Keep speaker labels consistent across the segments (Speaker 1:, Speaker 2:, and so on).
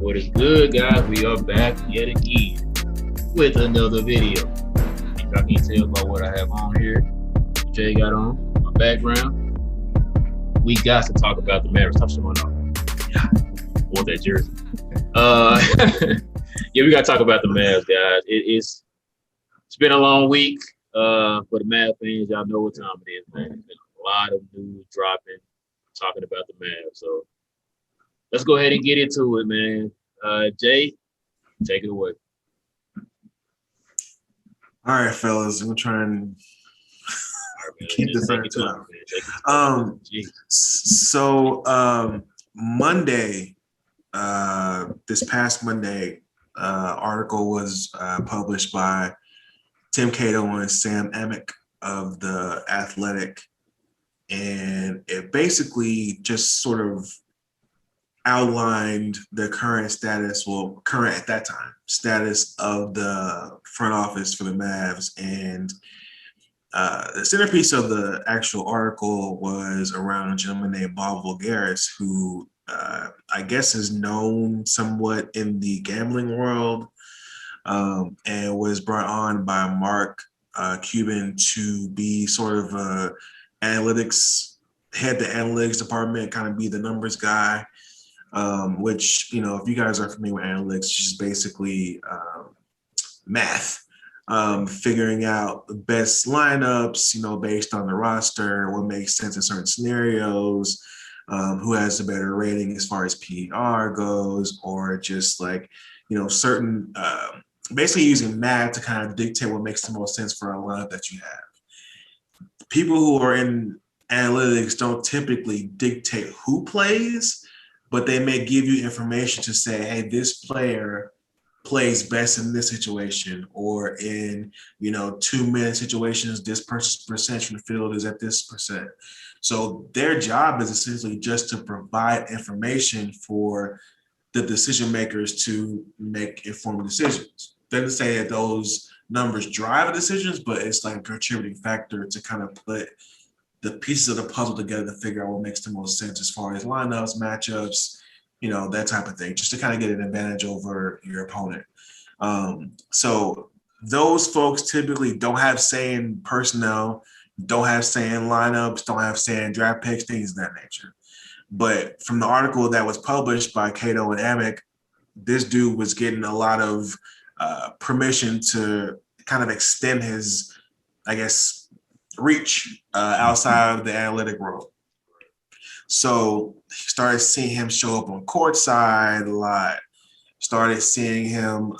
Speaker 1: What is good, guys? We are back yet again with another video. Y'all can tell by what I have on here. Jay got on my background. We got to talk about the Mavericks. Stop showing off. Yeah, want that jersey. Yeah, we got to talk about the Mavs, guys. It's been a long week for the Mavs fans. Y'all know what time it is, man. There's been a lot of news dropping, talking about the Mavs. So let's go ahead and get into it, man. Jay, take it away.
Speaker 2: All right, fellas, we'll try and keep this under 2 hours. Monday, this past Monday, article was published by Tim Cato and Sam Amick of The Athletic, and it basically just sort of outlined the current status, current at that time, status of the front office for the Mavs. And the centerpiece of the actual article was around a gentleman named Bob Voulgaris, who I guess is known somewhat in the gambling world, and was brought on by Mark Cuban to be sort of head the analytics department, kind of be the numbers guy. Which, if you guys are familiar with analytics, it's just basically math, figuring out the best lineups, based on the roster, what makes sense in certain scenarios, who has the better rating as far as PR goes, or just certain, basically using math to kind of dictate what makes the most sense for a lineup that you have. People who are in analytics don't typically dictate who plays, but they may give you information to say, hey, this player plays best in this situation, or in 2-minute situations, this person's percentage from the field is at this percent. So their job is essentially just to provide information for the decision makers to make informed decisions. Doesn't say that those numbers drive the decisions, but it's like a contributing factor to kind of put the pieces of the puzzle together to figure out what makes the most sense as far as lineups, matchups, that type of thing, just to kind of get an advantage over your opponent. So those folks typically don't have say in personnel, don't have say in lineups, don't have say in draft picks, things of that nature. But from the article that was published by Cato and Amick, this dude was getting a lot of permission to kind of extend his, reach outside of the analytic world. So he started seeing him show up on courtside a lot. Started seeing him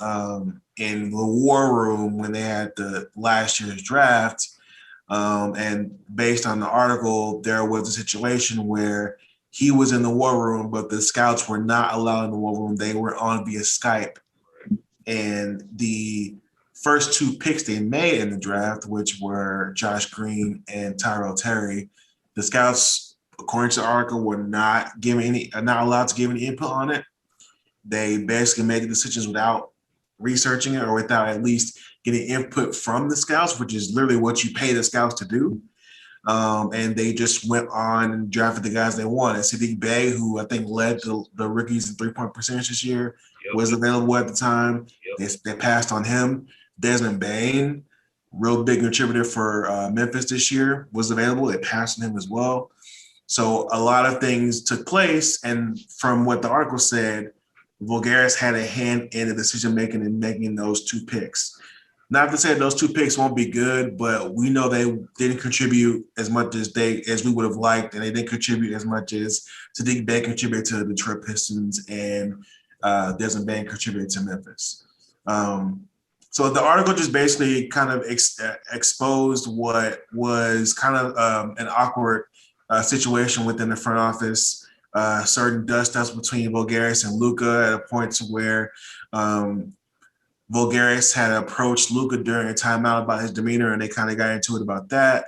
Speaker 2: in the war room when they had the last year's draft. And based on the article, there was a situation where he was in the war room, but the scouts were not allowed in the war room. They were on via Skype. And the first 2 picks they made in the draft, which were Josh Green and Tyrell Terry, the scouts, according to the article, were not allowed to give any input on it. They basically made the decisions without researching it, or without at least getting input from the scouts, which is literally what you pay the scouts to do. And they just went on and drafted the guys they wanted. Sadiq Bey, who I think led the rookies in 3-point percentage this year, was available at the time. They passed on him. Desmond Bane, real big contributor for Memphis this year, was available. They passed on him as well. So a lot of things took place. And from what the article said, Voulgaris had a hand in the decision-making and making those 2 picks. Not to say those 2 picks won't be good, but we know they didn't contribute as much as we would have liked, and they didn't contribute as much as Sadiq Bey contributed to the Detroit Pistons and Desmond Bane contributed to Memphis. So the article just basically kind of exposed what was kind of an awkward situation within the front office, certain dust-ups between Voulgaris and Luka at a point to where Voulgaris had approached Luka during a timeout about his demeanor, and they kind of got into it about that.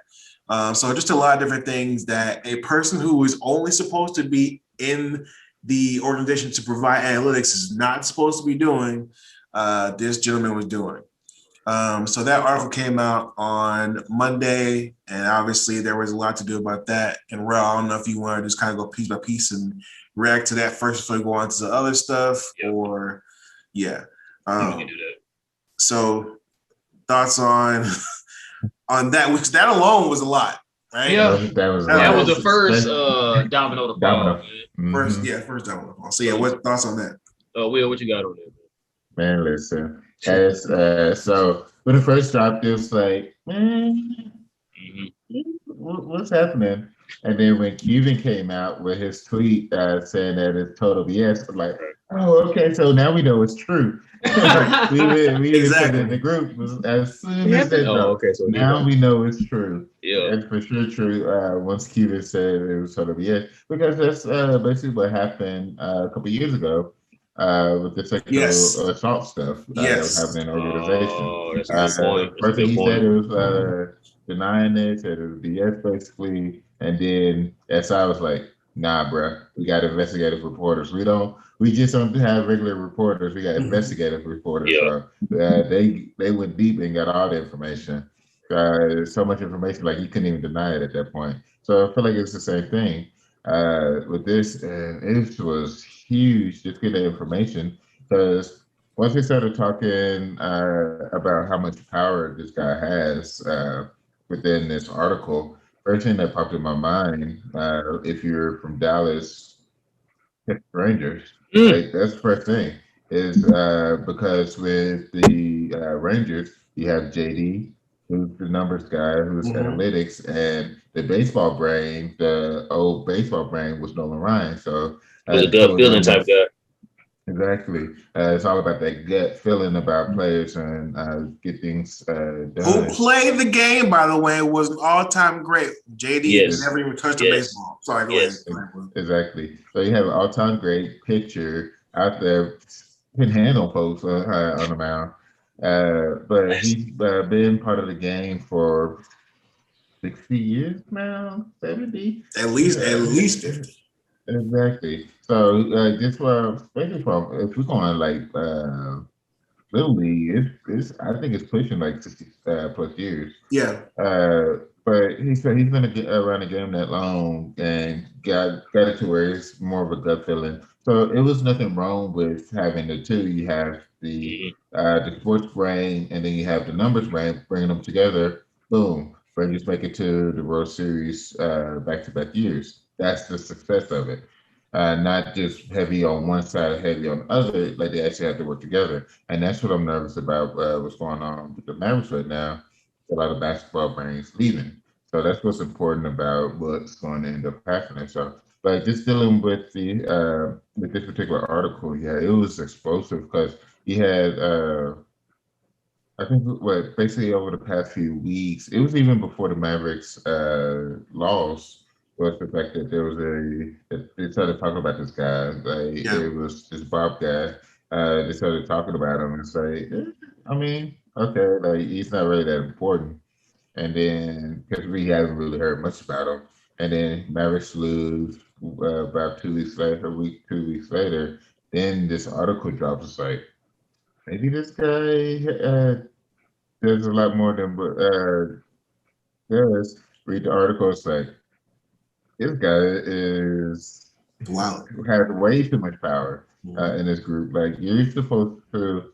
Speaker 2: So just a lot of different things that a person who is only supposed to be in the organization to provide analytics is not supposed to be doing, this gentleman was doing. So that article came out on Monday, and obviously there was a lot to do about that. And Rel, I don't know if you want to just kind of go piece by piece and react to that first before we go on to the other stuff, or yeah.
Speaker 1: We can do that.
Speaker 2: So thoughts on that, which that alone was a lot, right?
Speaker 1: Yeah,
Speaker 3: that was
Speaker 1: the first domino to fall.
Speaker 2: First domino to fall. So yeah, what thoughts on that?
Speaker 1: Will, what you got on that?
Speaker 3: Man, listen. As so when it first dropped, it was like, man, what's happening? And then when Cuban came out with his tweet saying that it's total BS, I'm like, oh, okay, so now we know it's true. we
Speaker 2: Exactly.
Speaker 3: in the group as soon as they dropped.
Speaker 1: Okay, so
Speaker 3: now we know it's true.
Speaker 1: Yeah,
Speaker 3: it's for sure true. Once Cuban said it was total BS, because that's basically what happened a couple years ago. With the sexual assault stuff that was happening in the organization.
Speaker 1: Oh, that's a good point.
Speaker 3: First thing he said, it was denying it, said it was BS basically, and then SI was like, "Nah, bro, we got investigative reporters. We just don't have regular reporters. We got investigative reporters."
Speaker 1: Yeah.
Speaker 3: So they went deep and got all the information. So much information, like you couldn't even deny it at that point. So I feel like it's the same thing with this, and it was huge just get the information because once they started talking about how much power this guy has within this article, first thing that popped in my mind, if you're from Dallas, Rangers, like that's the first thing is because with the Rangers, you have JD, who's the numbers guy, who's analytics, and the baseball brain, the old baseball brain was Nolan Ryan. So
Speaker 1: the gut feeling type guy.
Speaker 3: Exactly. It's all about that gut feeling about players and get things done.
Speaker 2: Who played the game, by the way, was an all-time great. JD never even touched a baseball. Sorry, go ahead.
Speaker 3: Exactly. So you have an all-time great pitcher out there can handle folks on the mound. But he's been part of the game for 60 years now, 70?
Speaker 2: At least 50.
Speaker 3: Exactly. So just especially from if we're going like Little League, it's I think it's pushing like 60 plus years.
Speaker 2: Yeah.
Speaker 3: But he said he's been around the game that long and got it to where it's more of a gut feeling. So it was nothing wrong with having the two. You have the sports brain and then you have the numbers brain, bringing them together. Boom. Rangers make it to the World Series back-to-back years. That's the success of it. Not just heavy on one side, heavy on the other. Like they actually have to work together, and that's what I'm nervous about. What's going on with the Mavericks right now? A lot of basketball brains leaving, so that's what's important about what's going to end up happening. So, but just dealing with this particular article, yeah, it was explosive because he had. I think what basically over the past few weeks, it was even before the Mavericks lost, was the fact that there was they started talking about this guy. Like it was this Bob guy. They started talking about him and say, I mean, okay, like he's not really that important. And then because we haven't really heard much about him, and then Mavericks lose about 2 weeks later, a week, 2 weeks later. Then this article drops. It's like maybe this guy there's a lot more than does. Read the article. It's like this guy has way too much power in this group. Like you're supposed to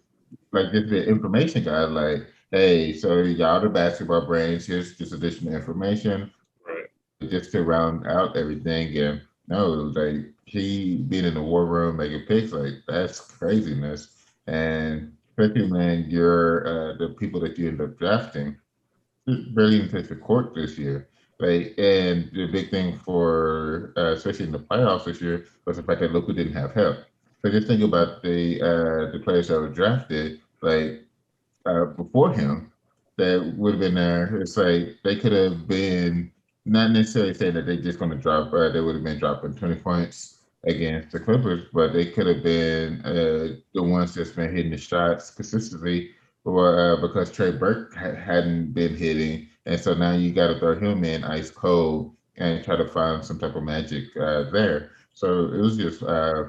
Speaker 3: like get the information guy. Like, hey, so y'all the basketball brains. Here's just additional information, just to round out everything. And no, like he being in the war room making picks, like that's craziness. And especially when you're the people that you end up drafting barely even touched the court this year. Like, and the big thing for especially in the playoffs this year was the fact that Luka didn't have help. So just think about the players that were drafted like before him that would have been there. It's like they could have been not necessarily saying that they're just going to drop. They would have been dropping 20 points against the Clippers, but they could have been the ones that's been hitting the shots consistently or because Trey Burke hadn't been hitting, and so now you got to throw him in ice cold and try to find some type of magic there. So it was just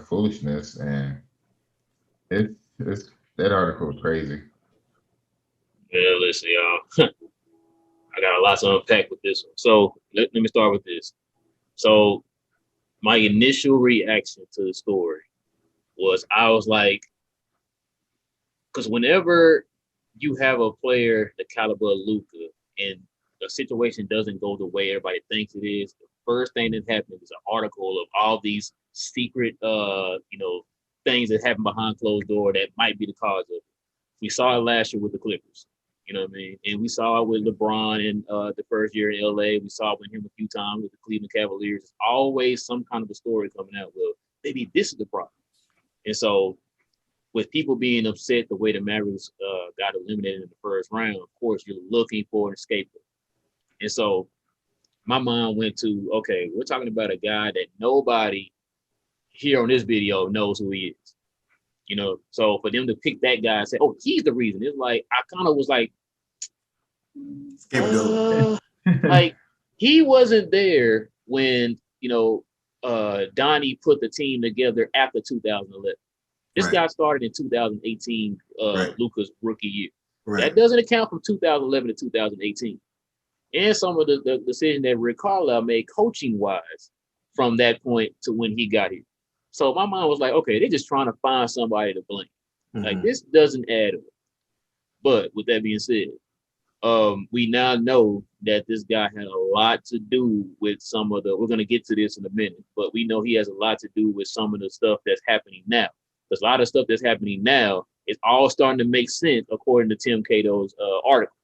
Speaker 3: foolishness, and it's that article was crazy.
Speaker 1: Yeah, listen, y'all. I got a lot to unpack with this one. So let me start with this. So my initial reaction to the story was I was like, because whenever you have a player the caliber of Luka and the situation doesn't go the way everybody thinks it is, the first thing that happens is an article of all these secret, things that happen behind closed door that might be the cause of it. We saw it last year with the Clippers. You know what I mean? And we saw it with LeBron in the first year in LA. We saw it with him a few times with the Cleveland Cavaliers. There's always some kind of a story coming out. Well, maybe this is the problem. And so with people being upset the way the Mavericks got eliminated in the first round, of course, you're looking for an scapegoat. And so my mind went to, okay, we're talking about a guy that nobody here on this video knows who he is. So for them to pick that guy and say, oh, he's the reason, it's like, I kind of was like, like he wasn't there when, Donnie put the team together after 2011. This guy started in 2018, Luka's rookie year. Right. That doesn't account from 2011 to 2018. And some of the decision that Rick Carlisle made coaching-wise from that point to when he got here. So my mind was like, okay, they're just trying to find somebody to blame. Mm-hmm. Like, this doesn't add up. But with that being said, we now know that this guy had a lot to do with some of we're going to get to this in a minute, but we know he has a lot to do with some of the stuff that's happening now. There's a lot of stuff that's happening now. It's all starting to make sense according to Tim Cato's article.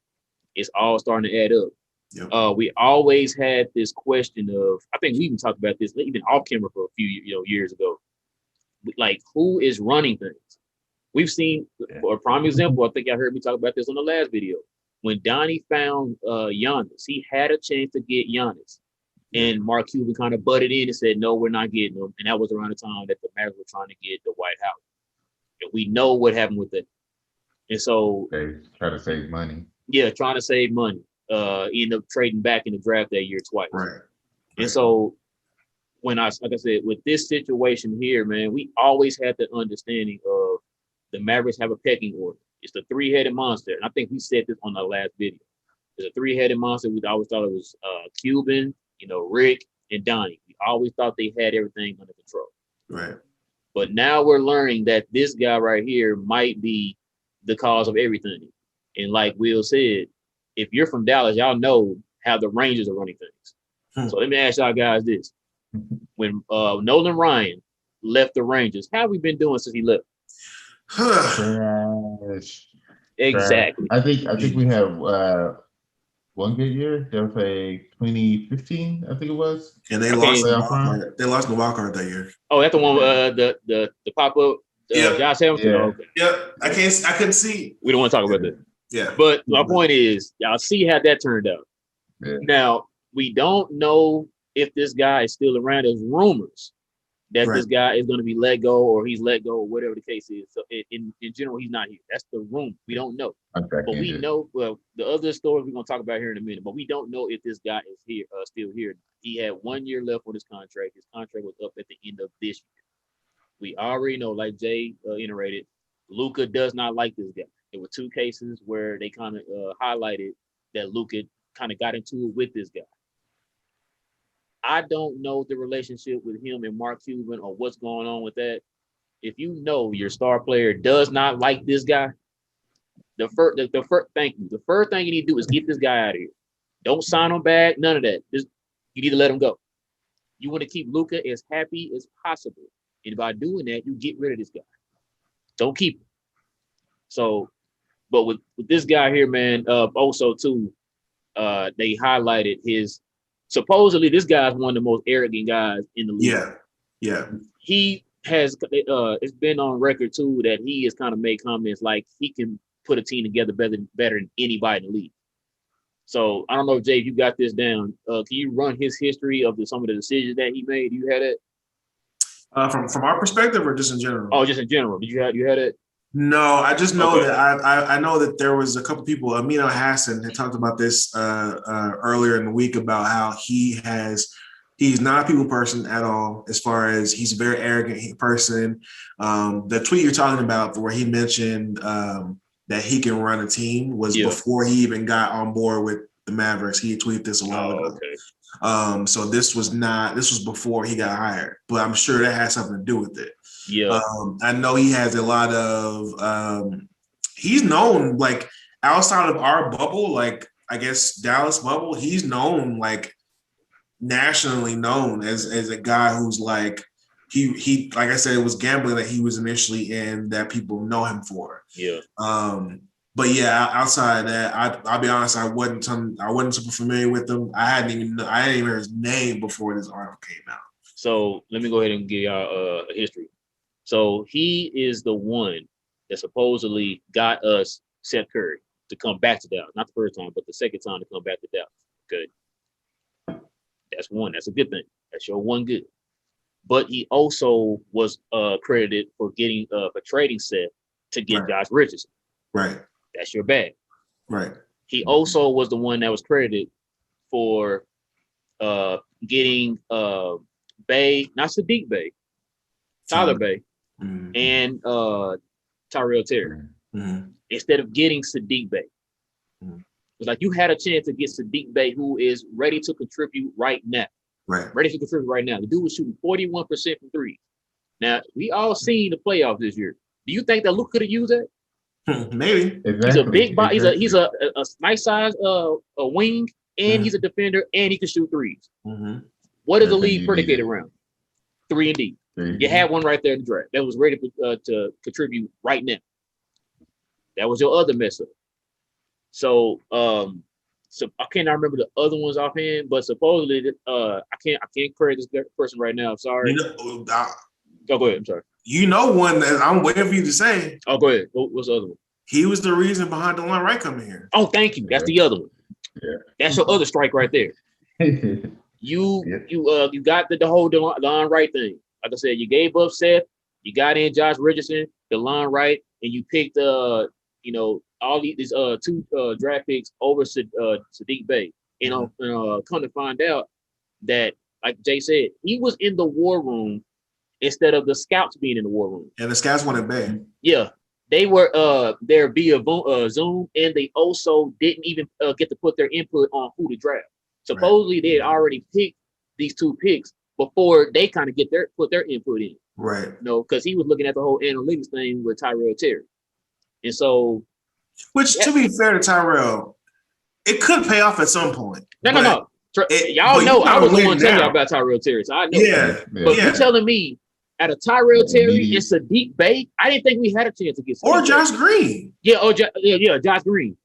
Speaker 1: It's all starting to add up. Yep. We always had this question of, I think we even talked about this even off camera for a few years ago. Like, who is running things? We've seen, for a prime example, I think I heard me talk about this on the last video. When Donnie found Giannis, he had a chance to get Giannis. And Mark Cuban kind of butted in and said, no, we're not getting him. And that was around the time that the Mavericks were trying to get the White House. And we know what happened with that. And so
Speaker 3: they try to save money.
Speaker 1: Yeah, trying to save money. End up trading back in the draft that year twice. Right. And so like I said, with this situation here, man, we always had the understanding of the Mavericks have a pecking order. It's the three-headed monster. And I think we said this on our last video. It's a three-headed monster. We always thought it was Cuban, Rick, and Donnie. We always thought they had everything under control. Right. But now we're learning that this guy right here might be the cause of everything. And like Will said, if you're from Dallas, y'all know how the Rangers are running things. So let me ask y'all guys this. When Nolan Ryan left the Rangers, how have we been doing since he left? Exactly.
Speaker 3: I think we have one good year. That was 2015, I think it was.
Speaker 2: And they lost the wild card that year.
Speaker 1: Oh, that's the one the pop up Josh Hamilton.
Speaker 2: Yeah. Okay. Yep. I couldn't see.
Speaker 1: We don't want to talk about that.
Speaker 2: Yeah.
Speaker 1: But my point is, y'all see how that turned out. Yeah. Now, we don't know if this guy is still around. There's rumors that this guy is going to be let go or he's let go or whatever the case is. So in general, he's not here. That's the rumor. We don't know. But we know, well, the other stories we're going to talk about here in a minute, but we don't know if this guy is here, still here. He had 1 year left on his contract. His contract was up at the end of this year. We already know, like Jay iterated, Luka does not like this guy. There were two cases where they kind of highlighted that Luka kind of got into it with this guy. I don't know the relationship with him and Mark Cuban or what's going on with that. If you know your star player does not like this guy, the first thing you need to do is get this guy out of here. Don't sign him back, none of that. You need to let him go. You want to keep Luka as happy as possible. And by doing that, you get rid of this guy. Don't keep him. So, but with this guy here, man, also too, they highlighted his. Supposedly, this guy's one of the most arrogant guys in the league.
Speaker 2: Yeah.
Speaker 1: He has. It's been on record too that he has kind of made comments like he can put a team together better than anybody in the league. So I don't know, Jay, if you got this down. Can you run his history of some of the decisions that he made? You had it.
Speaker 2: From our perspective, or just in general?
Speaker 1: Oh, just in general. Did you had it?
Speaker 2: No, I just know that I know that there was a couple people. Amino Hassan had talked about this earlier in the week about how he's not a people person at all. As far as he's a very arrogant person. The tweet you're talking about where he mentioned that he can run a team was before he even got on board with the Mavericks. He had tweeted this a while ago.
Speaker 1: Okay.
Speaker 2: So this was before he got hired, but I'm sure that has something to do with it.
Speaker 1: Yeah.
Speaker 2: I know he has a lot of he's known like outside of our bubble, like I guess Dallas bubble, he's known like nationally known as a guy who's like he like I said, it was gambling that he was initially in that people know him for.
Speaker 1: Yeah.
Speaker 2: But yeah, outside of that, I'll be honest, I wasn't super familiar with him. I didn't even hear his name before this article came out.
Speaker 1: So let me go ahead and give y'all a history. So he is the one that supposedly got us Seth Curry to come back to Dallas. Not the first time, but the second time to come back to Dallas. Okay. That's one. That's a good thing. That's your one good. But he also was credited for getting for trading Seth to get Josh Richardson.
Speaker 2: Right.
Speaker 1: That's your bag.
Speaker 2: Right.
Speaker 1: He also was the one that was credited for getting Bey, not Sadiq Bey, Tyler Bey, and Tyrell Terry. Instead of getting Sadiq Bey. It's like you had a chance to get Sadiq Bey, who is ready to contribute right now.
Speaker 2: Right.
Speaker 1: Ready to contribute right now. The dude was shooting 41% from threes. Now, we all seen the playoffs this year. Do you think that Luke could have used that?
Speaker 2: Maybe.
Speaker 3: Exactly.
Speaker 1: He's a big body. He's a nice size a wing, and he's a defender, and he can shoot threes. What is the league predicated around? 3 and D. You had one right there in the draft that was ready to contribute right now. That was your other mess up. So I cannot remember the other ones offhand, but supposedly I can't credit this person right now. I'm sorry. Go ahead. I'm sorry.
Speaker 2: You know one that I'm waiting for you to say.
Speaker 1: Oh, go ahead. What's the other one?
Speaker 2: He was the reason behind DeLon Wright coming here.
Speaker 1: Oh, thank you. That's the other one. Yeah. That's your other strike right there. You got the whole DeLon Wright thing. Like I said, you gave up Seth, you got in Josh Richardson, DeLon Wright, and you picked all these two draft picks over Sadiq Bey. Come to find out that, like Jay said, he was in the war room instead of the scouts being in the war room.
Speaker 2: And the scouts wanted Bey.
Speaker 1: Yeah. They were there via Zoom, and they also didn't even get to put their input on who to draft. Supposedly, they had already picked these two picks before they kind of put their input in.
Speaker 2: Right.
Speaker 1: Because he was looking at the whole analytics thing with Tyrell Terry. And so...
Speaker 2: Which, to be fair to Tyrell, it could pay off at some point.
Speaker 1: No. Y'all know I was the one telling y'all about Tyrell Terry, so I know.
Speaker 2: Yeah.
Speaker 1: But you're telling me out of Tyrell Terry and Sadiq Bey, I didn't think we had a chance to get Sadiq
Speaker 2: or Josh Green.
Speaker 1: Yeah, Josh Green.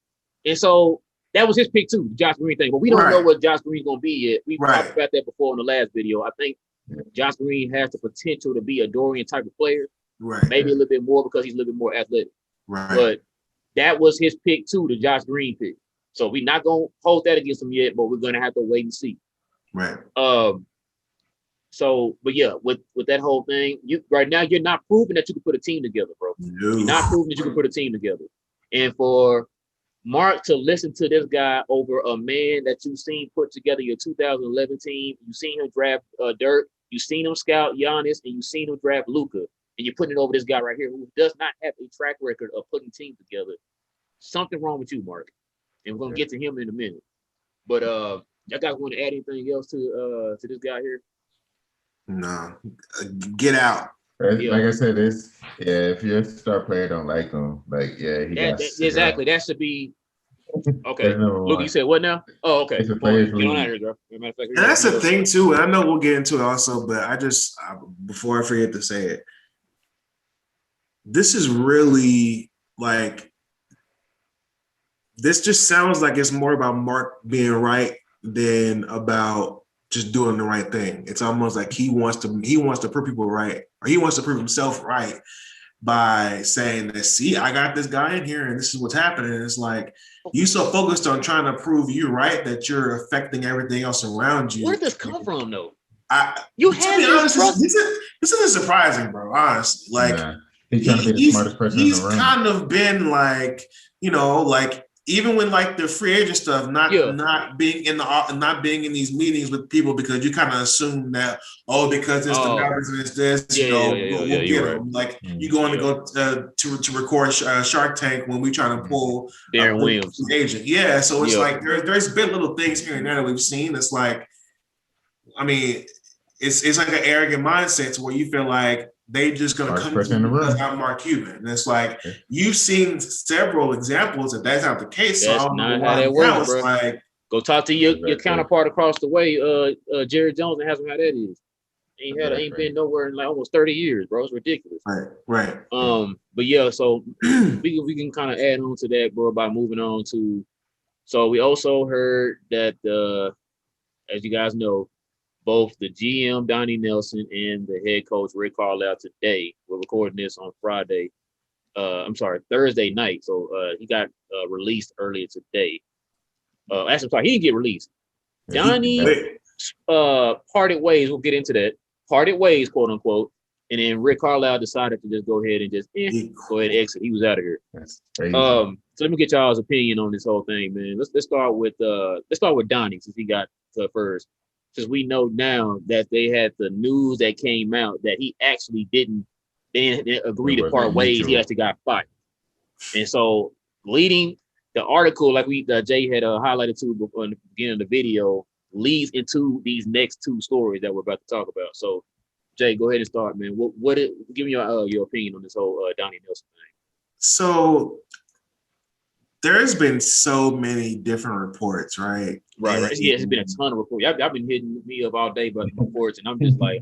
Speaker 1: And so that was his pick too, the Josh Green thing. But we don't know what Josh Green's going to be yet. We talked about that before in the last video. I think Josh Green has the potential to be a Dorian type of player.
Speaker 2: Right.
Speaker 1: Maybe a little bit more because he's a little bit more athletic.
Speaker 2: Right.
Speaker 1: But that was his pick too, the Josh Green pick. So we're not going to hold that against him yet, but we're going to have to wait and see.
Speaker 2: Right.
Speaker 1: So, but yeah, with that whole thing, right now you're not proving that you can put a team together, bro.
Speaker 2: No.
Speaker 1: You're not proving that you can put a team together. And for Mark to listen to this guy over a man that you've seen put together your 2011 team, you've seen him draft Dirk, you've seen him scout Giannis, and you've seen him draft Luka, and you're putting it over this guy right here who does not have a track record of putting teams together. Something wrong with you, Mark. And we're gonna get to him in a minute. But y'all guys want to add anything else to this guy here?
Speaker 2: No, get out.
Speaker 3: Like I said, if your star player don't like him,
Speaker 1: exactly. That should be okay. Luke, you said what now? Oh, okay. Get on out here, girl.
Speaker 2: And that's the thing too. And I know we'll get into it also, but before I forget to say it, this is really like this. Just sounds like it's more about Mark being right than about just doing the right thing. It's almost like he wants to prove people right, or he wants to prove himself right by saying that, see, I got this guy in here and this is what's happening. And it's like, you so focused on trying to prove you right that you're affecting everything else around you.
Speaker 1: Where did this come from though?
Speaker 2: To be honest, this isn't surprising, bro. Honestly, like
Speaker 3: he's trying to be the smartest person in the room.
Speaker 2: He's kind of been like, even when like the free agent stuff, not being in these meetings with people because you kind of assume that because it's the Mavericks and it's this, we'll get them. Right. Like you going to go to record Shark Tank when we trying to pull
Speaker 1: Darren Williams
Speaker 2: agent. Yeah, so it's like there's been little things here and there that we've seen. It's like, I mean, it's like an arrogant mindset to where you feel like they just gonna come to you because I'm Mark Cuban. And it's like you've seen several examples that that's not the case.
Speaker 1: That's
Speaker 2: so
Speaker 1: not how that works, bro.
Speaker 2: Like,
Speaker 1: go talk to your counterpart across the way, Jerry Jones, and ask him how that is. Ain't been nowhere in like almost 30 years, bro. It's ridiculous.
Speaker 2: Right.
Speaker 1: But yeah, so we can kind of add on to that, bro, by moving on to. So we also heard that as you guys know, both the GM Donnie Nelson and the head coach Rick Carlisle today. We're recording this on Thursday night. So he got released earlier today. Actually, he didn't get released. Donnie parted ways. We'll get into that. Parted ways, quote unquote. And then Rick Carlisle decided to just go ahead and just go ahead and exit. He was out of here. So let me get y'all's opinion on this whole thing, man. Let's start with Donnie since he got first. Since we know now that they had the news that came out that he actually didn't agree to part ways, he actually got fired. And so leading the article, like Jay had highlighted to before in the beginning of the video, leads into these next two stories that we're about to talk about. So Jay, go ahead and start, man. Give me your opinion on this whole Donnie Nelson thing.
Speaker 2: So there's been so many different reports, right?
Speaker 1: Right. Yeah, it's been a ton of reports. Y'all been hitting me up all day about the reports, and I'm just like,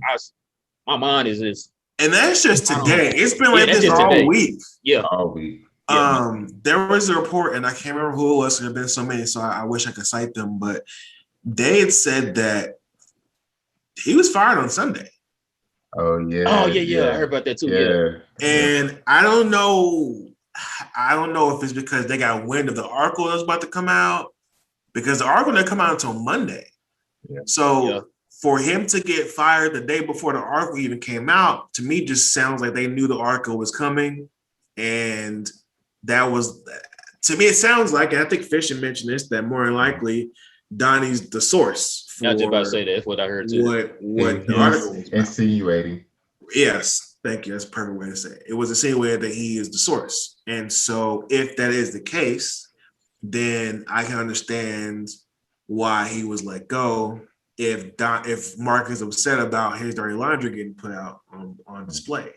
Speaker 1: my mind is just.
Speaker 2: And that's just today. It's been like this all week.
Speaker 1: Yeah,
Speaker 3: all week.
Speaker 2: There was a report, and I can't remember who it was. There have been so many, so I wish I could cite them. But they had said that he was fired on Sunday.
Speaker 3: Oh yeah.
Speaker 1: I heard about that too. Yeah.
Speaker 2: And I don't know if it's because they got wind of the article that was about to come out, because the article didn't come out until Monday.
Speaker 3: Yeah.
Speaker 2: So for him to get fired the day before the article even came out, to me, just sounds like they knew the article was coming. And that was, to me, it sounds like, and I think Fisher mentioned this, that more than likely Donnie's the source.
Speaker 1: I was about to say that. That's what I heard too.
Speaker 2: What the article was
Speaker 3: insinuating.
Speaker 2: Yes, thank you. That's a perfect way to say it. It was insinuated that he is the source. And so if that is the case, then I can understand why he was let go if Mark is upset about his dirty laundry getting put out on display.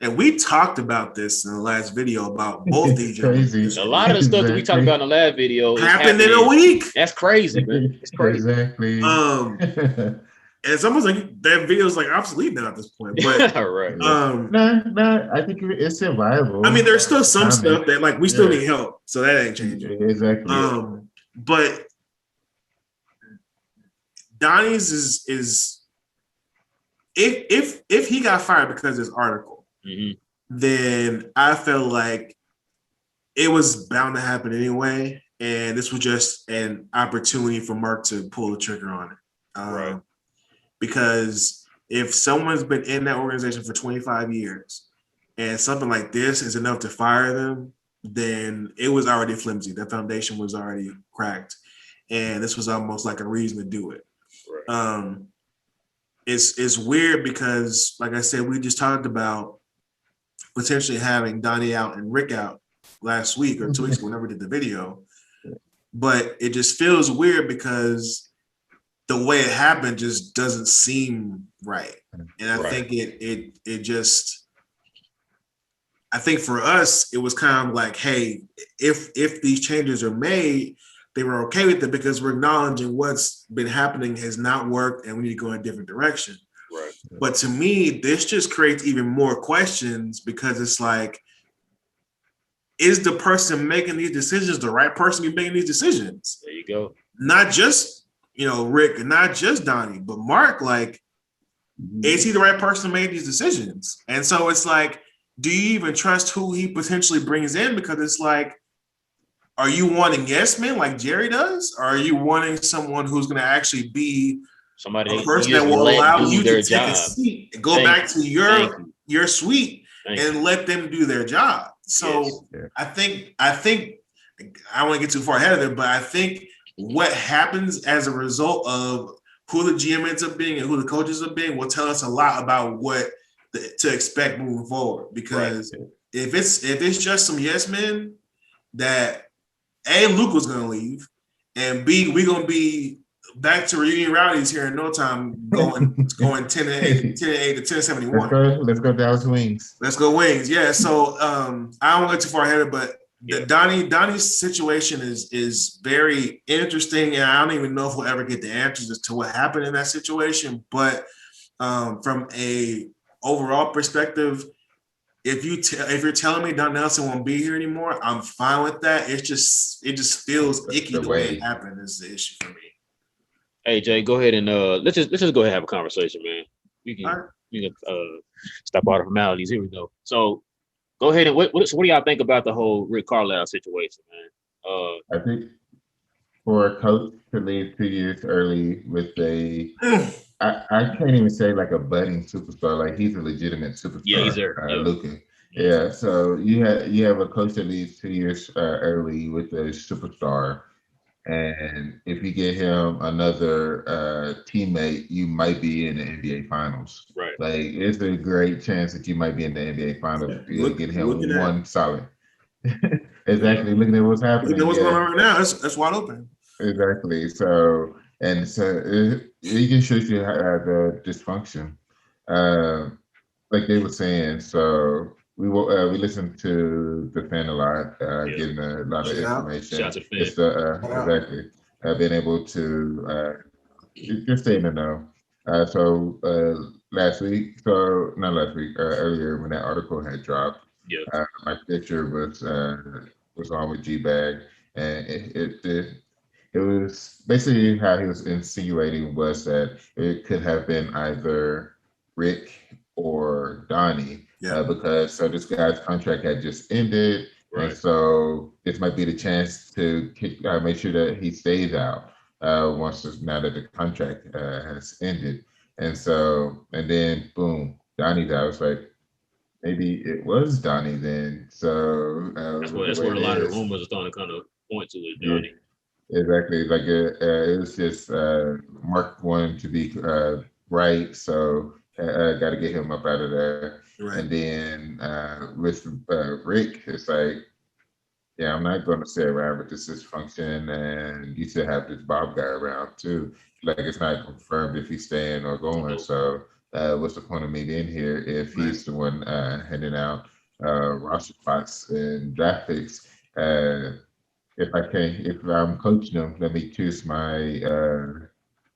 Speaker 2: And we talked about this in the last video about both these.
Speaker 3: Crazy.
Speaker 1: A lot of the stuff that we talked about in the last video
Speaker 2: happened in a week.
Speaker 1: That's crazy, man. It's crazy.
Speaker 3: Exactly.
Speaker 2: And it's almost like that video is like obsolete now at this point. But
Speaker 1: right.
Speaker 3: No, I think it's still viable.
Speaker 2: I mean, there's still some stuff that like we still need help, so that ain't changing.
Speaker 3: Exactly.
Speaker 2: But Donnie's is if he got fired because of this article, then I felt like it was bound to happen anyway, and this was just an opportunity for Mark to pull the trigger on it.
Speaker 1: Right.
Speaker 2: Because if someone's been in that organization for 25 years and something like this is enough to fire them, then it was already flimsy. The foundation was already cracked, and this was almost like a reason to do it. Right. It's weird because, like I said, we just talked about potentially having Donnie out and Rick out last week or 2 weeks ago, whenever we did the video. But it just feels weird because the way it happened just doesn't seem right. And I think it just, I think for us, it was kind of like, hey, if these changes are made, they were okay with it because we're acknowledging what's been happening has not worked and we need to go in a different direction.
Speaker 1: Right.
Speaker 2: But to me, this just creates even more questions because it's like, is the person making these decisions the right person to be making these decisions?
Speaker 1: There you go.
Speaker 2: Not just, Rick, and not just Donnie, but Mark, like, is he the right person to make these decisions? And so it's like, do you even trust who he potentially brings in? Because it's like, are you wanting yes men like Jerry does? Or are you wanting someone who's going to actually be
Speaker 1: somebody
Speaker 2: a person that will allow you to take
Speaker 1: job.
Speaker 2: A seat and go back to your suite and let them do their job? So
Speaker 3: Yes.
Speaker 2: I think I don't want to get too far ahead of it, but I think what happens as a result of who the GM ends up being and who the coaches are being will tell us a lot about what to expect moving forward. Because if it's just some yes men that A, Luke was gonna leave, and B, we're gonna be back to reunion rowdies here in no time, going 10-8 to 10-71.
Speaker 3: Let's go Dallas Wings.
Speaker 2: Let's go Wings. Yeah. So I don't go too far ahead, but the Donnie's situation is very interesting, and I don't even know if we'll ever get the answers as to what happened in that situation. But from a overall perspective, if you're telling me Don Nelson won't be here anymore, I'm fine with that. It just feels icky the way it happened is the issue for me.
Speaker 1: Hey Jay, go ahead and let's just go ahead and have a conversation, man. We can stop all the formalities. Here we go. So go ahead and what do y'all think about the whole Rick Carlisle situation, man?
Speaker 3: I think for a coach to leave 2 years early with I can't even say like a budding superstar. Like he's a legitimate superstar.
Speaker 1: Yeah, he's there.
Speaker 3: Luka. Yeah. So you have a coach that leaves 2 years early with a superstar, and if you get him another teammate, you might be in the NBA Finals.
Speaker 1: Right.
Speaker 3: Like it's a great chance that you might be in the NBA Finals if you get him one solid. Exactly. Looking at what's happening.
Speaker 2: Looking at what's going on right now, that's wide open.
Speaker 3: Exactly. So it just shows you the dysfunction, like they were saying. So we listened to the fan a lot, getting a lot of information.
Speaker 1: Shout out to the fan.
Speaker 3: It's exactly being able to just stay in the know. So earlier when that article had dropped, my picture was on with G-Bag, and it was basically how he was insinuating was that it could have been either Rick or Donnie, because this guy's contract had just ended, and so this might be the chance to make sure that he stays out now that the contract has ended, and then boom, Donnie's out. It's like maybe it was Donnie then. So
Speaker 1: that's where a lot of the rumors are starting to kind of point to is Donnie.
Speaker 3: Exactly. Like it was just Mark wanted to be right, so got to get him up out of there. Right. And then with Rick, it's like, yeah, I'm not going to stay around with this dysfunction, and you still have this Bob guy around too. Like it's not confirmed if he's staying or going. So what's the point of me being here if he's the one handing out roster spots and draft picks? If I'm coaching them, let me choose my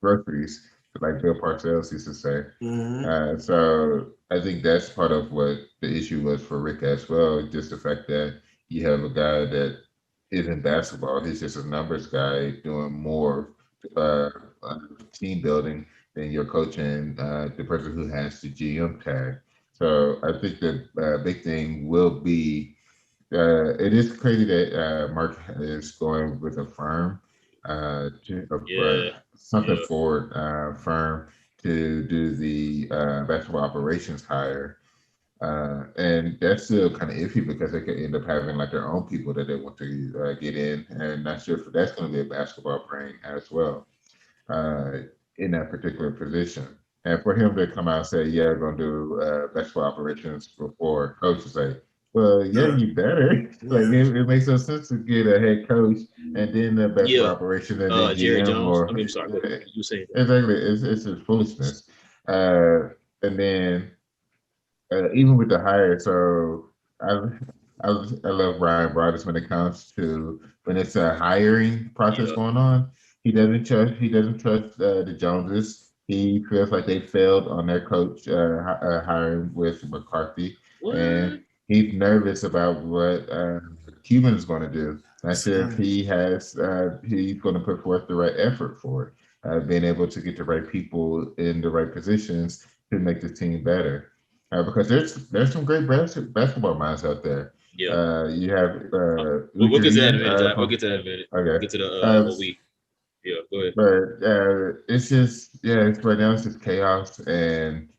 Speaker 3: groceries, like Bill Parcells used to say. Mm-hmm. So I think that's part of what the issue was for Rick as well. Just the fact that you have a guy that isn't basketball; he's just a numbers guy doing more team building than you're coaching the person who has the GM tag. So I think the big thing will be. It is crazy that Mark is going with a firm, something forward firm to do the basketball operations hire, and that's still kind of iffy because they could end up having like their own people that they want to get in, and not sure if that's going to be a basketball brain as well in that particular position. And for him to come out and say, "Yeah, we're going to do basketball operations before coach," is like, well, yeah, you better. Like it makes no sense to get a head coach and then the basketball operation and then
Speaker 1: Jerry
Speaker 3: GM
Speaker 1: Jones. I'm sorry, you saying
Speaker 3: exactly. It's just foolishness. And then even with the hire, so I love Brian Broaddus when it comes to when it's a hiring process going on. He doesn't trust the Joneses. He feels like they failed on their coach hiring with McCarthy.
Speaker 1: What?
Speaker 3: And he's nervous about what Cuban is going to do. Not sure if he's going to put forth the right effort for it, being able to get the right people in the right positions to make the team better. Because there's some great basketball minds out there.
Speaker 1: Yeah.
Speaker 3: You have.
Speaker 1: We'll get to that in a minute. We'll get to that in a minute.
Speaker 3: Okay.
Speaker 1: We'll get to the what we. Yeah, go ahead.
Speaker 3: But it's just right now it's just chaos, and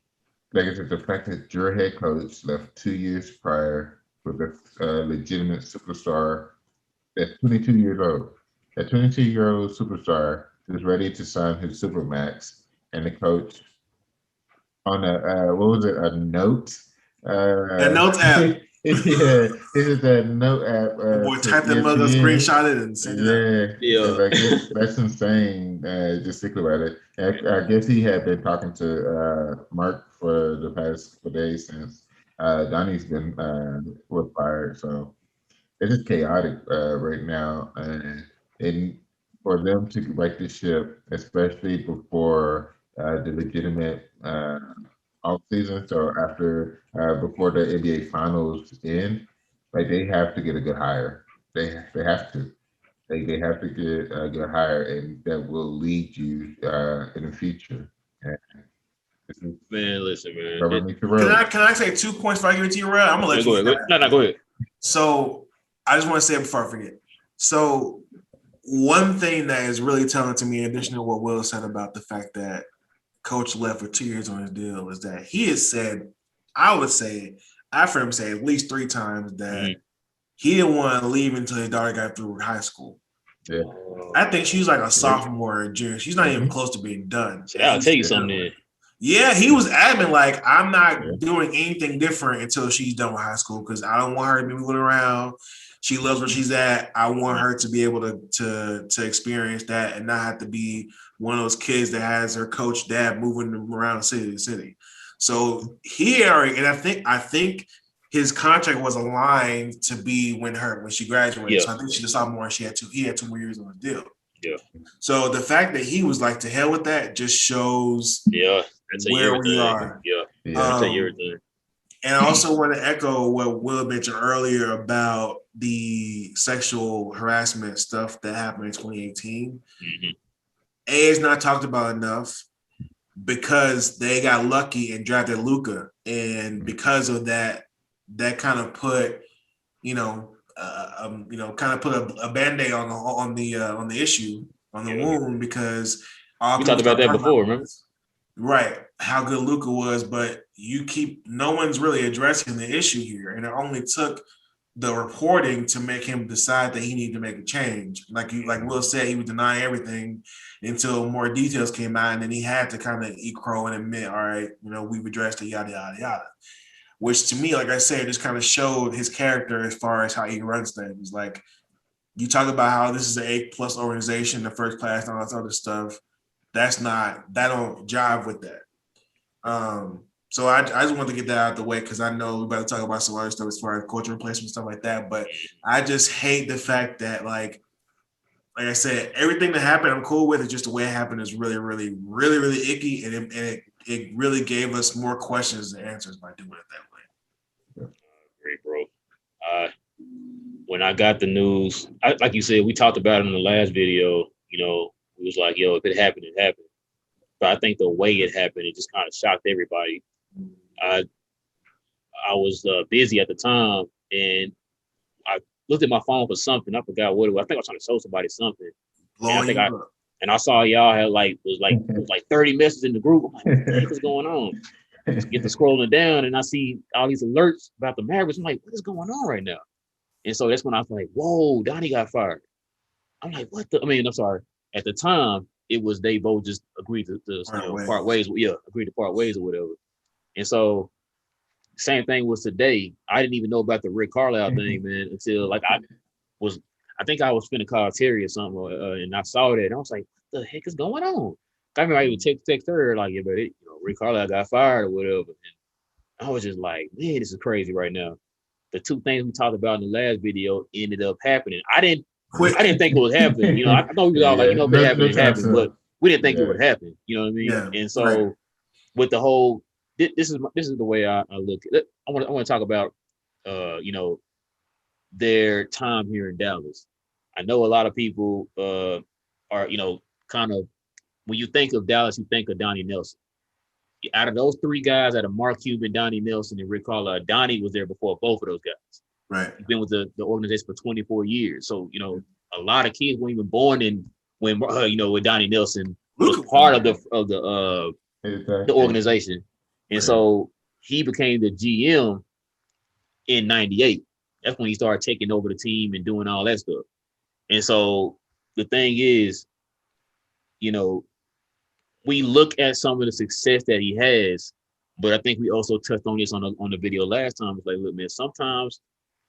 Speaker 3: like I said, the fact that your head coach left 2 years prior with a legitimate superstar that's 22 years old. A 22-year-old superstar is ready to sign his supermax, and the coach on a what was it? A note.
Speaker 2: That notes app.
Speaker 3: Yeah, this is that note app.
Speaker 2: The boy
Speaker 3: To
Speaker 2: typed that mug,
Speaker 3: ESPN.
Speaker 2: screenshot it, and sent it out.
Speaker 3: Yeah,
Speaker 1: Yeah.
Speaker 3: like that's insane. Just think about it. I guess he had been talking to Mark for the past couple days since Donnie's been was fired. So it's just chaotic right now, and for them to right the ship, especially before the legitimate off season. So after before the NBA finals end, like they have to get a good hire. They have to. They have to get a good hire, and that will lead you in the future. And this is
Speaker 1: Man, listen, man.
Speaker 3: rubber meets the
Speaker 2: Can
Speaker 3: road.
Speaker 2: I say 2 points before I give it to you, Red? I'm gonna let
Speaker 1: Go
Speaker 2: you.
Speaker 1: ahead. No, go ahead.
Speaker 2: So I just want to say it before I forget. So one thing that is really telling to me, in addition to what Will said about the fact that Coach left for 2 years on his deal, is that he has said, I would say, I've heard him say at least 3 times that he didn't want to leave until his daughter got through high school.
Speaker 3: Yeah.
Speaker 2: I think she's like a sophomore or junior. She's not even close to being done.
Speaker 1: I'll tell you something.
Speaker 2: Yeah, he was adamant, like, I'm not doing anything different until she's done with high school because I don't want her to be moving around. She loves where she's at. I want her to be able to experience that and not have to be one of those kids that has her coach dad moving them around city to city. So he already, and I think his contract was aligned to be when she graduated.
Speaker 1: Yeah.
Speaker 2: So I think she was a sophomore and he had 2 more years on the deal.
Speaker 1: Yeah.
Speaker 2: So the fact that he was like, to hell with that, just shows where we are.
Speaker 1: Yeah. I'll tell you everything.
Speaker 2: And I also want to echo what Will mentioned earlier about the sexual harassment stuff that happened in 2018. A is not talked about enough because they got lucky and drafted Luka, and because of that, that kind of put, kind of put a Band-Aid on the issue, on the wound, because
Speaker 1: we talked about that before, remember?
Speaker 2: Right, how good Luka was, but no one's really addressing the issue here, and it only took the reporting to make him decide that he needed to make a change. Like Will said, he was denying everything until more details came out, and then he had to kind of eat crow and admit, all right, we've addressed it, yada yada yada. Which to me, like I said, just kind of showed his character as far as how he runs things. Like, you talk about how this is an A+ organization, the first class, and all that other stuff. That don't jive with that. So I just want to get that out of the way because I know we're about to talk about some other stuff as far as culture replacement, stuff like that. But I just hate the fact that, like I said, everything that happened, I'm cool with it. Just the way it happened is really, really, really, really icky, and it really gave us more questions than answers by doing it that way.
Speaker 1: Great, bro. When I got the news, like you said, we talked about it in the last video. It was like, yo, if it happened, it happened. But I think the way it happened, it just kind of shocked everybody. I was busy at the time, and I looked at my phone for something. I forgot what it was. I think I was trying to show somebody something. And I saw y'all had was like 30 messages in the group. I'm like, what the heck is going on? Just get to scrolling down, and I see all these alerts about the Mavericks. I'm like, what is going on right now? And so that's when I was like, whoa, Donnie got fired. I'm like, I'm sorry. At the time, it was they both just agreed to part ways. Yeah, agreed to part ways or whatever. And so, same thing was today. I didn't even know about the Rick Carlisle thing, man, until I think I was finna call Terry or something, and I saw that, and I was like, what the heck is going on? I remember I even text her like, yeah, but Rick Carlisle got fired or whatever. And I was just like, man, this is crazy right now. The 2 things we talked about in the last video ended up happening. I didn't think it would happen. I know we were all like, if it happened, it happened, but we didn't think it would happen. You know what I mean?
Speaker 2: Yeah,
Speaker 1: and so with the whole, this is the way I look at it. I want to talk about, their time here in Dallas. I know a lot of people are, kind of, when you think of Dallas, you think of Donnie Nelson. Out of those 3 guys, out of Mark Cuban, Donnie Nelson, and Rick Carlisle, Donnie was there before both of those guys.
Speaker 2: Right.
Speaker 1: He's been with the organization for 24 years. So, a lot of kids weren't even born when Donnie Nelson was part of the organization. And so he became the GM in 98. That's when he started taking over the team and doing all that stuff. And so the thing is, you know, we look at some of the success that he has, but I think we also touched on this on the video last time. It's like, look, man, sometimes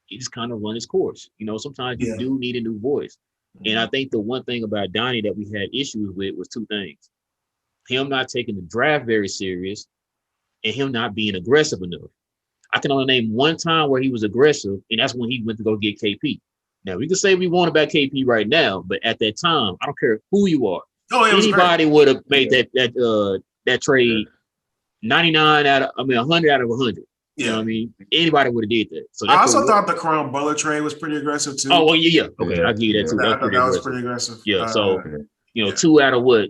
Speaker 1: he just kind of run his course. You know, sometimes you do need a new voice. And I think the one thing about Donnie that we had issues with was two things. Him not taking the draft very serious and him not being aggressive enough. I can only name one time where he was aggressive, and that's when he went to go get KP. Now, we can say we want about KP right now, but at that time, I don't care who you are. Anybody would have made that trade 99 out of, 100 out of 100. You know what I mean? Anybody would have did that. So
Speaker 2: I also thought the Crown Butler trade was pretty aggressive too.
Speaker 1: Oh, well, yeah. Okay, I'll give you that too.
Speaker 2: That was pretty aggressive.
Speaker 1: Yeah, so, 2 out of what?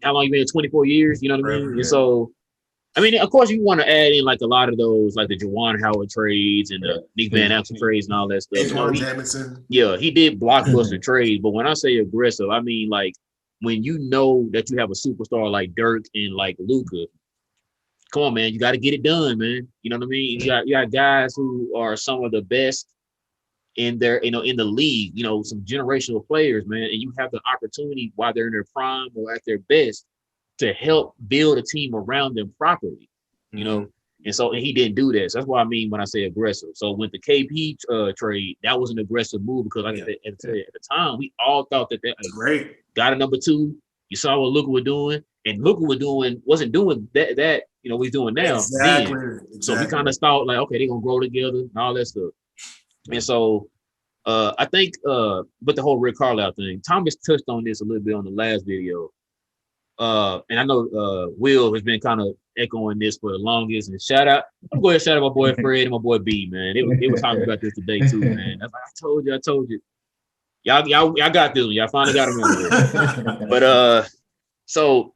Speaker 1: How long you been? 24 years? You know what I mean? And so, of course, you want to add in like a lot of those, like the Juwan Howard trades and the Nick Van Exel trades and all that stuff. He did blockbuster trades, but when I say aggressive, I mean like when you know that you have a superstar like Dirk and like Luka. Come on, man, you got to get it done, man. You know what I mean? You got guys who are some of the best in their, in the league. Some generational players, man, and you have the opportunity while they're in their prime or at their best to help build a team around them properly, and he didn't do that. So that's what I mean when I say aggressive. So with the KP trade, that was an aggressive move because like at the time, we all thought that
Speaker 2: great
Speaker 1: got a number 2. You saw what Luka was doing, and Luka wasn't doing that he's doing now.
Speaker 2: Exactly.
Speaker 1: So we kind of thought like, okay, they're gonna grow together and all that stuff. And so I think but the whole Rick Carlisle thing, Thomas touched on this a little bit on the last video. And I know Will has been kind of echoing this for the longest. And I'm going to shout out my boy Fred and my boy B, man. They were talking about this today too, man. I told you. Y'all got this one. Y'all finally got him on there. But so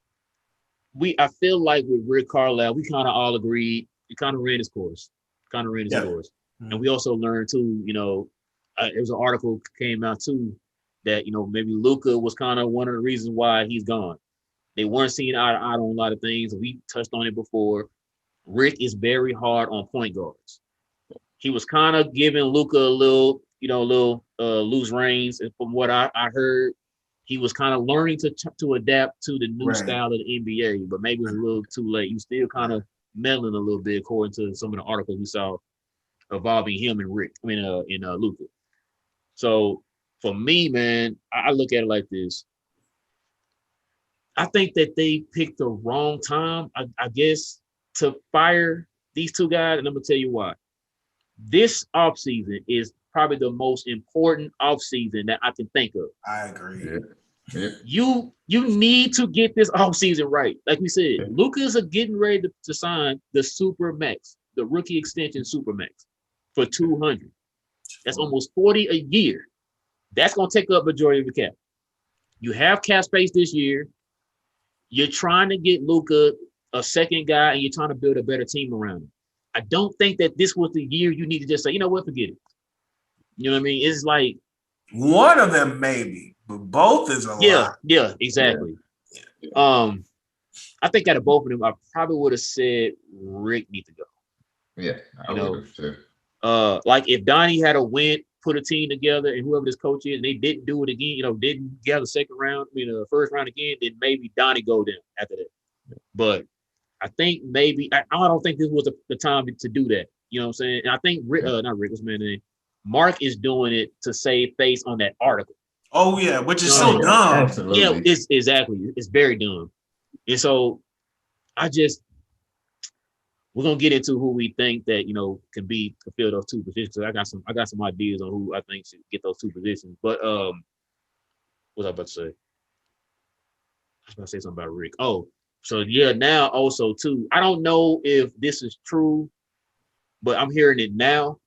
Speaker 1: I feel like with Rick Carlisle, we kind of all agreed. He kind of ran his course. And we also learned too, there was an article came out too that, maybe Luka was kind of one of the reasons why he's gone. They weren't seeing eye to eye on a lot of things. We touched on it before. Rick is very hard on point guards. He was kind of giving Luka a little loose reins. And from what I heard, he was kind of learning to adapt to the new style of the NBA, but maybe it was a little too late. He was still kind of meddling a little bit, according to some of the articles we saw involving him and Luka. So for me, man, I look at it like this. I think that they picked the wrong time, I guess, to fire these two guys, and I'm gonna tell you why. This offseason is probably the most important offseason that I can think of.
Speaker 2: I agree.
Speaker 3: Yeah.
Speaker 1: You need to get this offseason right. Like we said, Luka's getting ready to sign the super max, the rookie extension super max for $200. That's almost $40 a year. That's gonna take up majority of the cap. You have cap space this year. You're trying to get Luka a second guy, and you're trying to build a better team around him. I don't think that this was the year you need to just say, you know what, forget it. You know what I mean? It's like
Speaker 2: one of them maybe, but both is a lot.
Speaker 1: Yeah, exactly. Yeah. I think out of both of them, I probably would have said Rick needs to go.
Speaker 3: Yeah, I would have too.
Speaker 1: Like if Donnie had put a team together, and whoever this coach is, and they didn't do it again, didn't gather second round, first round again, then maybe Donnie go down after that. But I think maybe I don't think this was the time to do that. You know what I'm saying? And I think not Rick, what's my name? Mark is doing it to save face on that article.
Speaker 2: Oh yeah, which is so dumb.
Speaker 3: Absolutely.
Speaker 1: Yeah, it's very dumb. And so we're gonna get into who we think that can fill those two positions. So I got some ideas on who I think should get those two positions. But what was I about to say? I was about to say something about Rick. Oh, so yeah, now also too. I don't know if this is true, but I'm hearing it now.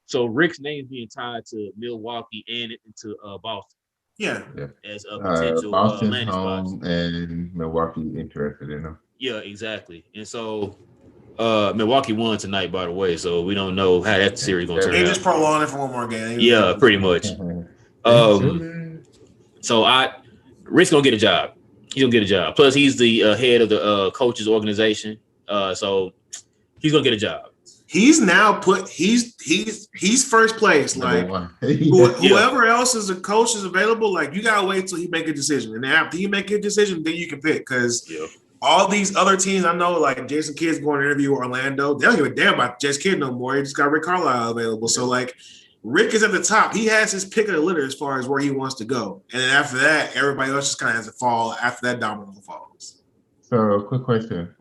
Speaker 1: So Rick's name is being tied to Milwaukee and into Boston.
Speaker 2: Yeah.
Speaker 1: As a potential
Speaker 3: Boston's home and Milwaukee interested in him.
Speaker 1: Yeah, exactly. And so Milwaukee won tonight, by the way, so we don't know how that series gonna turn out.
Speaker 2: They just prolonged it for one more game.
Speaker 1: Yeah, pretty much. So Rick's gonna get a job. He's gonna get a job. Plus, he's the head of the coaches organization. So he's gonna get a job.
Speaker 2: He's now he's first place. Like whoever else is a coach is available, like you gotta wait till he make a decision. And after he make a decision, then you can pick. Because all these other teams I know, like Jason Kidd's going to interview Orlando, they don't give a damn about Jason Kidd no more. He just got Rick Carlisle available. So like Rick is at the top. He has his pick of the litter as far as where he wants to go. And then after that, everybody else just kind of has to fall after that domino falls.
Speaker 3: So, quick question.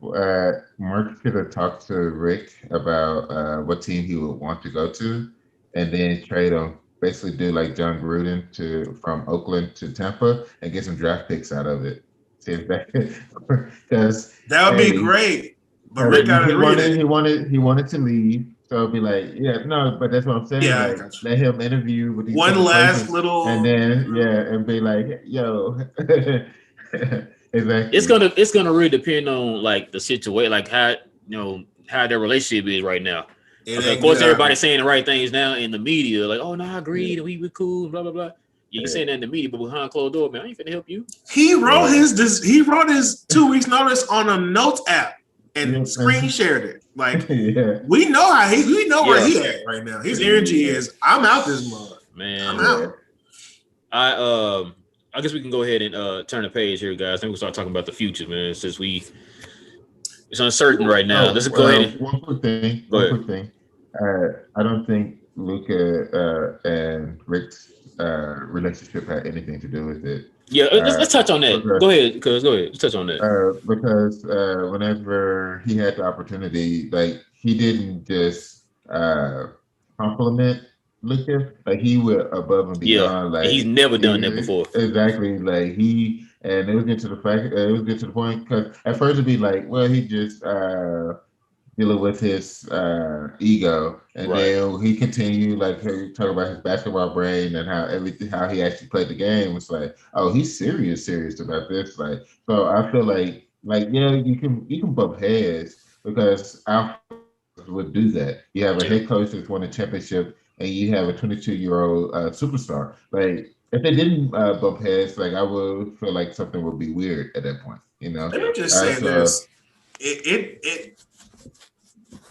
Speaker 3: Mark could have talked to Rick about what team he would want to go to and then trade him. Basically do like John Gruden from Oakland to Tampa and get some draft picks out of it. See if that because
Speaker 2: that would be great. But Rick got to
Speaker 3: he wanted to leave. So it'd be like, but that's what I'm saying.
Speaker 2: Yeah,
Speaker 3: like, let him interview with these
Speaker 2: one last little,
Speaker 3: and then and be like, yo, exactly.
Speaker 1: It's gonna really depend on like the situation, like how how their relationship is right now. Of course, everybody's saying the right things now in the media, like, oh no, I agreed, we were cool, blah blah blah. Yeah, you saying that in the media, but behind closed door, man, I ain't finna help you.
Speaker 2: He wrote his 2 weeks notice on a notes app. And screen shared it. Like we know where he at right now. His energy is, I'm out this month.
Speaker 1: Man, I guess we can go ahead and turn the page here, guys. I think we'll start talking about the future, man. Since it's uncertain right now. Let's go ahead.
Speaker 3: One quick thing. I don't think Luka and Rick's relationship had anything to do with it.
Speaker 1: Yeah, let's touch on that. Go ahead, cuz. Go ahead. Let's touch on that.
Speaker 3: Because whenever he had the opportunity, like he didn't just compliment Luka, like he went above and beyond. Like
Speaker 1: he's never done that before.
Speaker 3: Exactly. Like it was getting to the point because at first it'd be like, well, he just dealing with his ego, and then he continued like he talk about his basketball brain and how he actually played the game. It's like, oh, he's serious about this. Like, so I feel like you can bump heads because our would do that. You have a head coach that's won a championship, and you have a 22-year-old superstar. Like, if they didn't bump heads, like I would feel like something would be weird at that point. Let
Speaker 2: me just say this: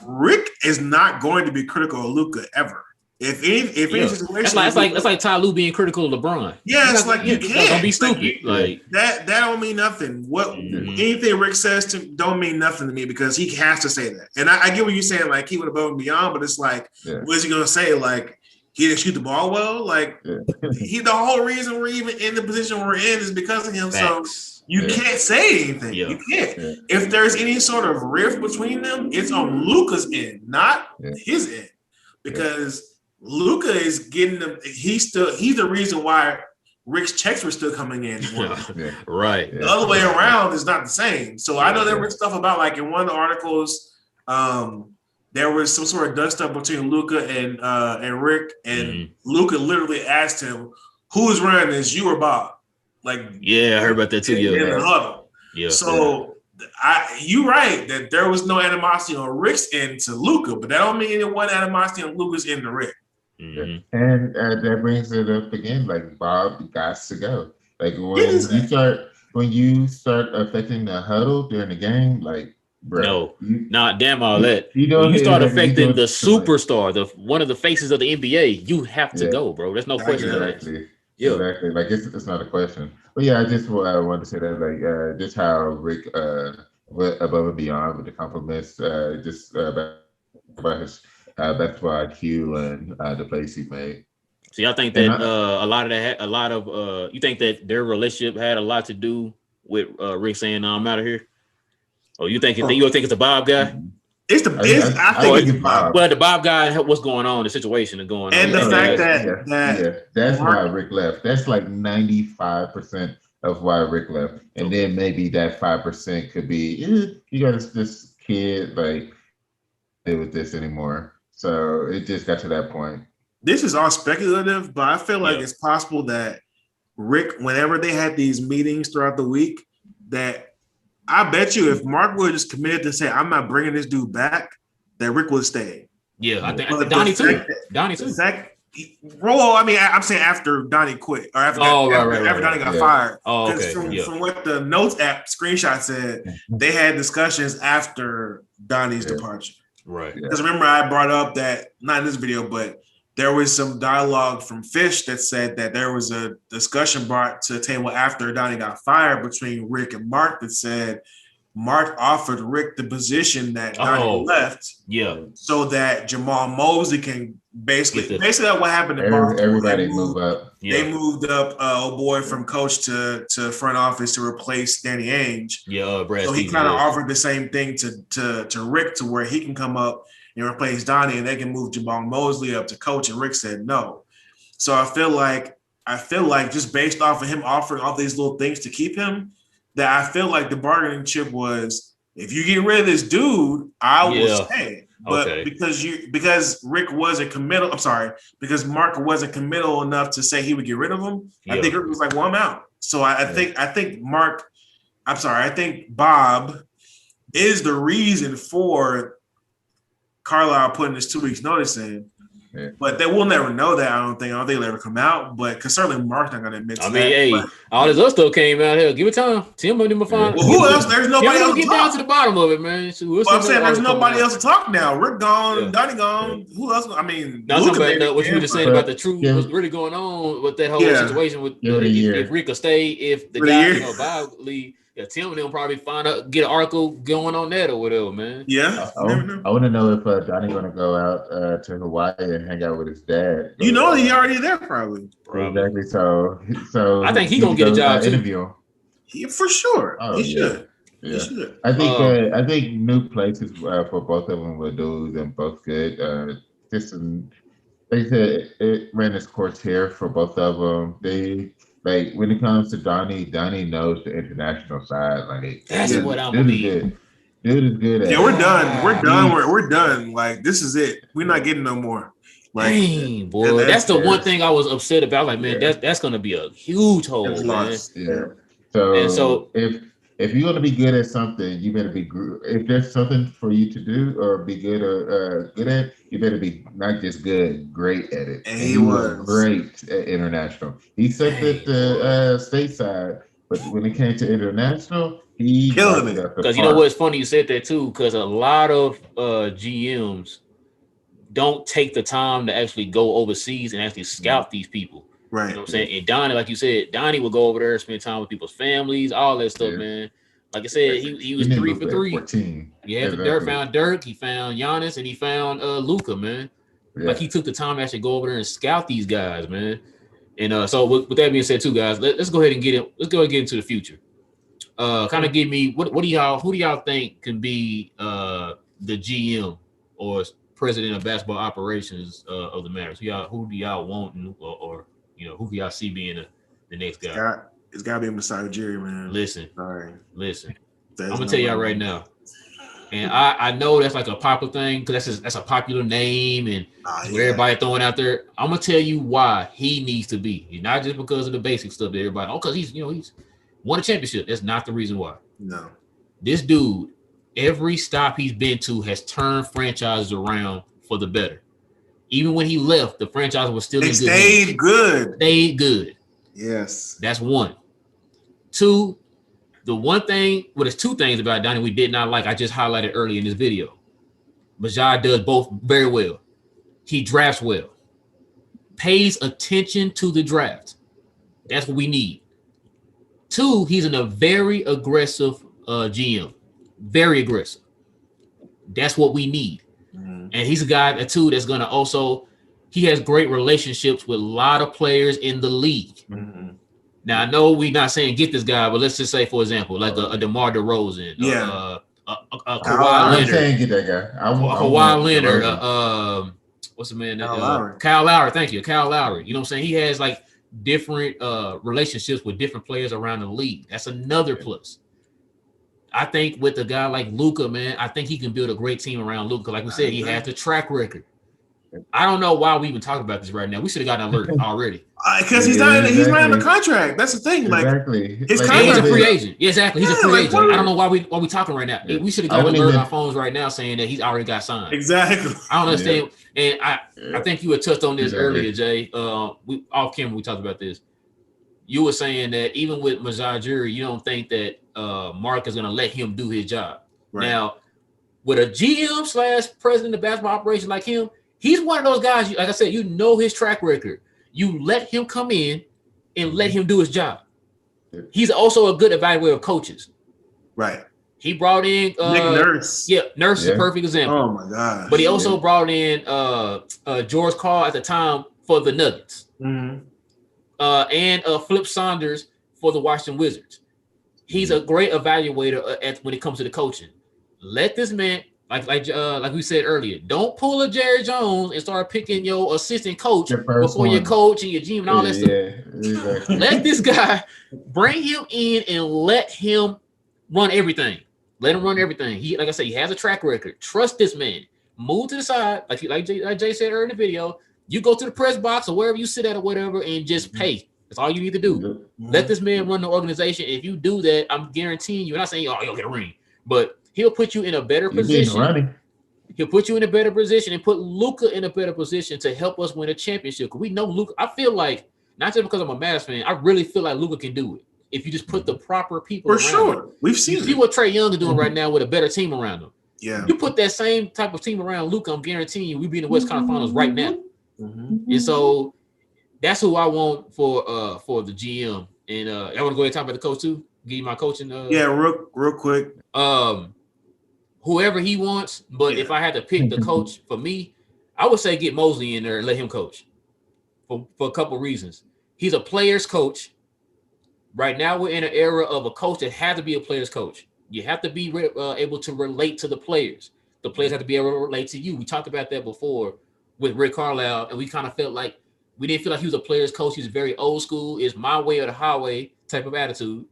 Speaker 2: Rick is not going to be critical of Luka ever. If any situation,
Speaker 1: it's like Ty Lue being critical of LeBron.
Speaker 2: Yeah, it's like you can't.
Speaker 1: Don't be stupid. Like
Speaker 2: that don't mean nothing. Anything Rick says don't mean nothing to me because he has to say that. And I get what you're saying, like he went above and beyond, but it's like, what is he gonna say? Like he didn't shoot the ball well. Like the whole reason we're even in the position we're in is because of him. Facts. So. You can't say anything. Yeah. You can't. Yeah. If there's any sort of rift between them, it's on Luka's end, not his end. Because Luka is getting them. He's the reason why Rick's checks were still coming in.
Speaker 1: Right.
Speaker 2: The other way around is not the same. So I know there was stuff about like in one of the articles, there was some sort of dust up between Luka and Rick, and Luka literally asked him, "Who is running this, you or Bob?" Like,
Speaker 1: I heard about that too.
Speaker 2: In the huddle. Yeah. So you're right that there was no animosity on Rick's end to Luka, but that don't mean there wasn't animosity on Luka's end to Rick.
Speaker 3: Mm-hmm. And that brings it up again. Like Bob got to go. Like when you start affecting the huddle during the game, like bro,
Speaker 1: damn all that. When you start affecting the superstar, one of the faces of the NBA, you have to go, bro. There's no question of that.
Speaker 3: Yeah, exactly. Like it's not a question. But I just wanted to say that, like, just how Rick went above and beyond with the compliments, just about his basketball IQ and the plays he made.
Speaker 1: So y'all think that you think that their relationship had a lot to do with Rick saying, "No, I'm out of here"? Or you think it's the Bob guy?
Speaker 2: I think it's Bob.
Speaker 1: Well, the Bob guy, what's going on, the situation is going on.
Speaker 2: And the fact that
Speaker 3: that's why Rick left. That's like 95% of why Rick left. And then maybe that 5% could be, you got this kid, like, deal with this anymore. So it just got to that point.
Speaker 2: This is all speculative, but I feel like it's possible that Rick, whenever they had these meetings throughout the week, that I bet you if Mark would just committed to say, I'm not bringing this dude back, that Rick would stay.
Speaker 1: Yeah, I think Donnie too. Donnie too.
Speaker 2: I'm saying after Donnie quit or after Donnie got fired.
Speaker 1: Oh, okay.
Speaker 2: From what the notes app screenshot said, they had discussions after Donnie's departure.
Speaker 1: Right.
Speaker 2: Because remember, I brought up that, not in this video, but there was some dialogue from Fish that said that there was a discussion brought to the table after Donnie got fired between Rick and Mark that said Mark offered Rick the position that Donnie left.
Speaker 1: Yeah.
Speaker 2: So that Jamal Mosley can basically what happened in Baltimore.
Speaker 3: Everybody move up.
Speaker 2: They moved up old boy from coach to front office to replace Danny Ainge.
Speaker 1: Yeah,
Speaker 2: so he kind of offered the same thing to Rick to where he can come up and replace Donnie, and they can move Jamal Mosley up to coach. And Rick said no. So I feel like just based off of him offering all these little things to keep him, that I feel like the bargaining chip was, if you get rid of this dude, I will stay. But because Rick wasn't committal, because Mark wasn't committal enough to say he would get rid of him, I think Rick was like, well, I'm out. So I think Bob is the reason for Carlisle putting this 2 weeks notice in. Yeah. But they will never know that. I don't think it'll ever come out. But because certainly Mark's not going to admit to that.
Speaker 1: All this other stuff came out here. Give it time. Tim might even find.
Speaker 2: Well, who else? There's nobody else to
Speaker 1: get down to the bottom of it, man.
Speaker 2: I'm saying there's nobody else to talk now. Rick gone, Donnie gone. Who else? I mean,
Speaker 1: what you were just saying about the truth was really going on with that whole situation with if Rick will stay, if the guy Bob leave. Yeah, Tim and them probably get an article going on that or whatever, man.
Speaker 2: Yeah.
Speaker 3: I want to know if Donnie going to go out to Hawaii and hang out with his dad.
Speaker 2: He already there, probably.
Speaker 3: Exactly. So
Speaker 1: I think he's going to get a job too.
Speaker 3: Interview.
Speaker 2: For sure. He should.
Speaker 3: Yeah. He should. I think new places for both of them were dudes and both good. They said it ran its course here for both of them. Like when it comes to Donnie knows the international side. Like
Speaker 1: that's what I'm believing.
Speaker 3: Dude is good at.
Speaker 2: Yeah, we're done. We're done. Like this is it. We're not getting no more. Like,
Speaker 1: dang, boy, that's the one thing I was upset about. Like, man, that's gonna be a huge hole, man.
Speaker 3: Yeah. So if you're gonna be good at something, you better be. If there's something for you to do or be good or good at, you better be not just good, great at it.
Speaker 2: And he was
Speaker 3: great at international. He said that stateside, but when it came to international, he
Speaker 2: killing it.
Speaker 1: Because you know what's funny, you said that too. Because a lot of GMs don't take the time to actually go overseas and actually scout these people.
Speaker 2: Right.
Speaker 1: You know what I'm saying? And Donnie, like you said, Donnie will go over there, spend time with people's families, all that stuff, man. Like I said, he was 3 for 3.
Speaker 3: 14.
Speaker 1: Yeah, found Dirk, he found Giannis, and he found Luka, man. Yeah. Like he took the time to actually go over there and scout these guys, man. And so with that being said, too, guys, let's go ahead and get it. Let's go ahead and get into the future. Kind of give me who do y'all think can be the GM or president of basketball operations of the Mavericks? Who do y'all want or who do y'all see being the next guy?
Speaker 2: It's got to be Masai Ujiri, man.
Speaker 1: Listen. I'm gonna
Speaker 2: no
Speaker 1: tell y'all right now, and I know that's like a popular thing because that's a popular name and everybody throwing out there. I'm gonna tell you why he needs to be, and not just because of the basic stuff that everybody. Because he's won a championship. That's not the reason why.
Speaker 2: No,
Speaker 1: this dude, every stop he's been to has turned franchises around for the better. Even when he left, the franchise was still
Speaker 2: stayed good.
Speaker 1: Stayed good.
Speaker 2: Yes.
Speaker 1: That's one. Two, there's two things about Donnie we did not like. I just highlighted earlier in this video. Majai does both very well. He drafts well. Pays attention to the draft. That's what we need. Two, he's a very aggressive GM. Very aggressive. That's what we need. And he's a guy too that's gonna also. He has great relationships with a lot of players in the league. Mm-hmm. Now I know we're not saying get this guy, but let's just say, for example, like a DeMar DeRozan, a Kawhi Leonard.
Speaker 3: I'm saying get that guy.
Speaker 1: Kawhi Leonard. What's the man? Kyle Lowry. Thank you, Kyle Lowry. You know what I'm saying? He has like different relationships with different players around the league. That's another plus. I think with a guy like Luka, man, I think he can build a great team around Luka. Like we said, he has the track record. I don't know why we even talking about this right now. We should have gotten an alert already.
Speaker 2: Because he's not in the contract. That's the thing. Like his contract,
Speaker 1: he's a free agent. Yeah, exactly. He's a free agent. I don't know why we talking right now. We should have got an alert on our phones right now saying that he's already got signed.
Speaker 2: Exactly.
Speaker 1: I don't understand. And I think you had touched on this earlier, Jay. We off camera we talked about this. You were saying that even with Masai Ujiri, you don't think that Mark is going to let him do his job. Right. Now, with a GM / president of basketball operations like him, he's one of those guys. Like I said, you know his track record. You let him come in and let him do his job. He's also a good evaluator of coaches.
Speaker 2: Right.
Speaker 1: He brought in
Speaker 2: Nick Nurse.
Speaker 1: Yeah, Nurse is a perfect example.
Speaker 2: Oh my gosh.
Speaker 1: But he also brought in George Carl at the time for the Nuggets.
Speaker 2: Mm-hmm.
Speaker 1: And Flip Saunders for the Washington Wizards. He's a great evaluator when it comes to the coaching. Let this man, like we said earlier, don't pull a Jerry Jones and start picking your assistant coach before your coach and your GM and all that stuff. Exactly. Let this guy, bring him in and let him run everything. Let him run everything. He, like I said, he has a track record. Trust this man. Move to the side, like Jay said earlier in the video. You go to the press box or wherever you sit at or whatever, and just pay. That's all you need to do. Mm-hmm. Let this man run the organization. If you do that, I'm guaranteeing you. I'm not saying, oh, you'll get a ring, but he'll put you in a better position. He'll put you in a better position and put Luka in a better position to help us win a championship. Because we know Luka. I feel like, not just because I'm a Mavs fan, I really feel like Luka can do it if you just put the proper people around
Speaker 2: sure.
Speaker 1: him.
Speaker 2: We've seen
Speaker 1: see what Trae Young is doing right now with a better team around him.
Speaker 2: Yeah.
Speaker 1: You put that same type of team around Luka, I'm guaranteeing you we'd be in the West Conference Finals right now. Mm-hmm. And so that's who I want for the GM. And I want to go ahead and talk about the coach too. Give you my coaching.
Speaker 2: Real quick.
Speaker 1: Whoever he wants, but if I had to pick the coach for me, I would say get Mosley in there and let him coach for a couple reasons. He's a player's coach. Right now, we're in an era of a coach that has to be a player's coach. You have to be able to relate to the players. The players have to be able to relate to you. We talked about that before with Rick Carlisle, and we kind of felt like we didn't feel like he was a player's coach. He's very old school. It's my way or the highway type of attitude.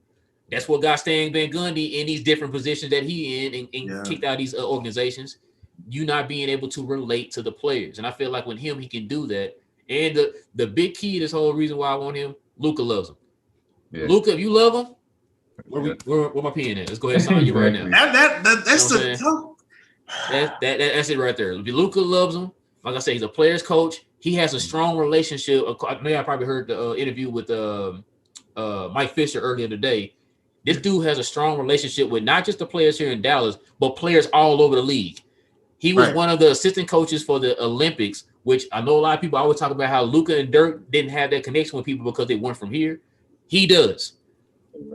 Speaker 1: That's what got Stan Van Gundy in these different positions that he in and kicked out these organizations. You not being able to relate to the players. And I feel like with him, he can do that. And the big key to this whole reason why I want him, Luka loves him. Yeah. Luka, if you love him, where my pen at? Let's go ahead and sign you right now.
Speaker 2: That's
Speaker 1: that's it right there. Luka loves him. Like I say, he's a player's coach. He has a strong relationship. I probably heard the interview with Mike Fisher earlier today. This dude has a strong relationship with not just the players here in Dallas, but players all over the league. He was one of the assistant coaches for the Olympics, which I know a lot of people always talk about how Luka and Dirk didn't have that connection with people because they weren't from here. He does.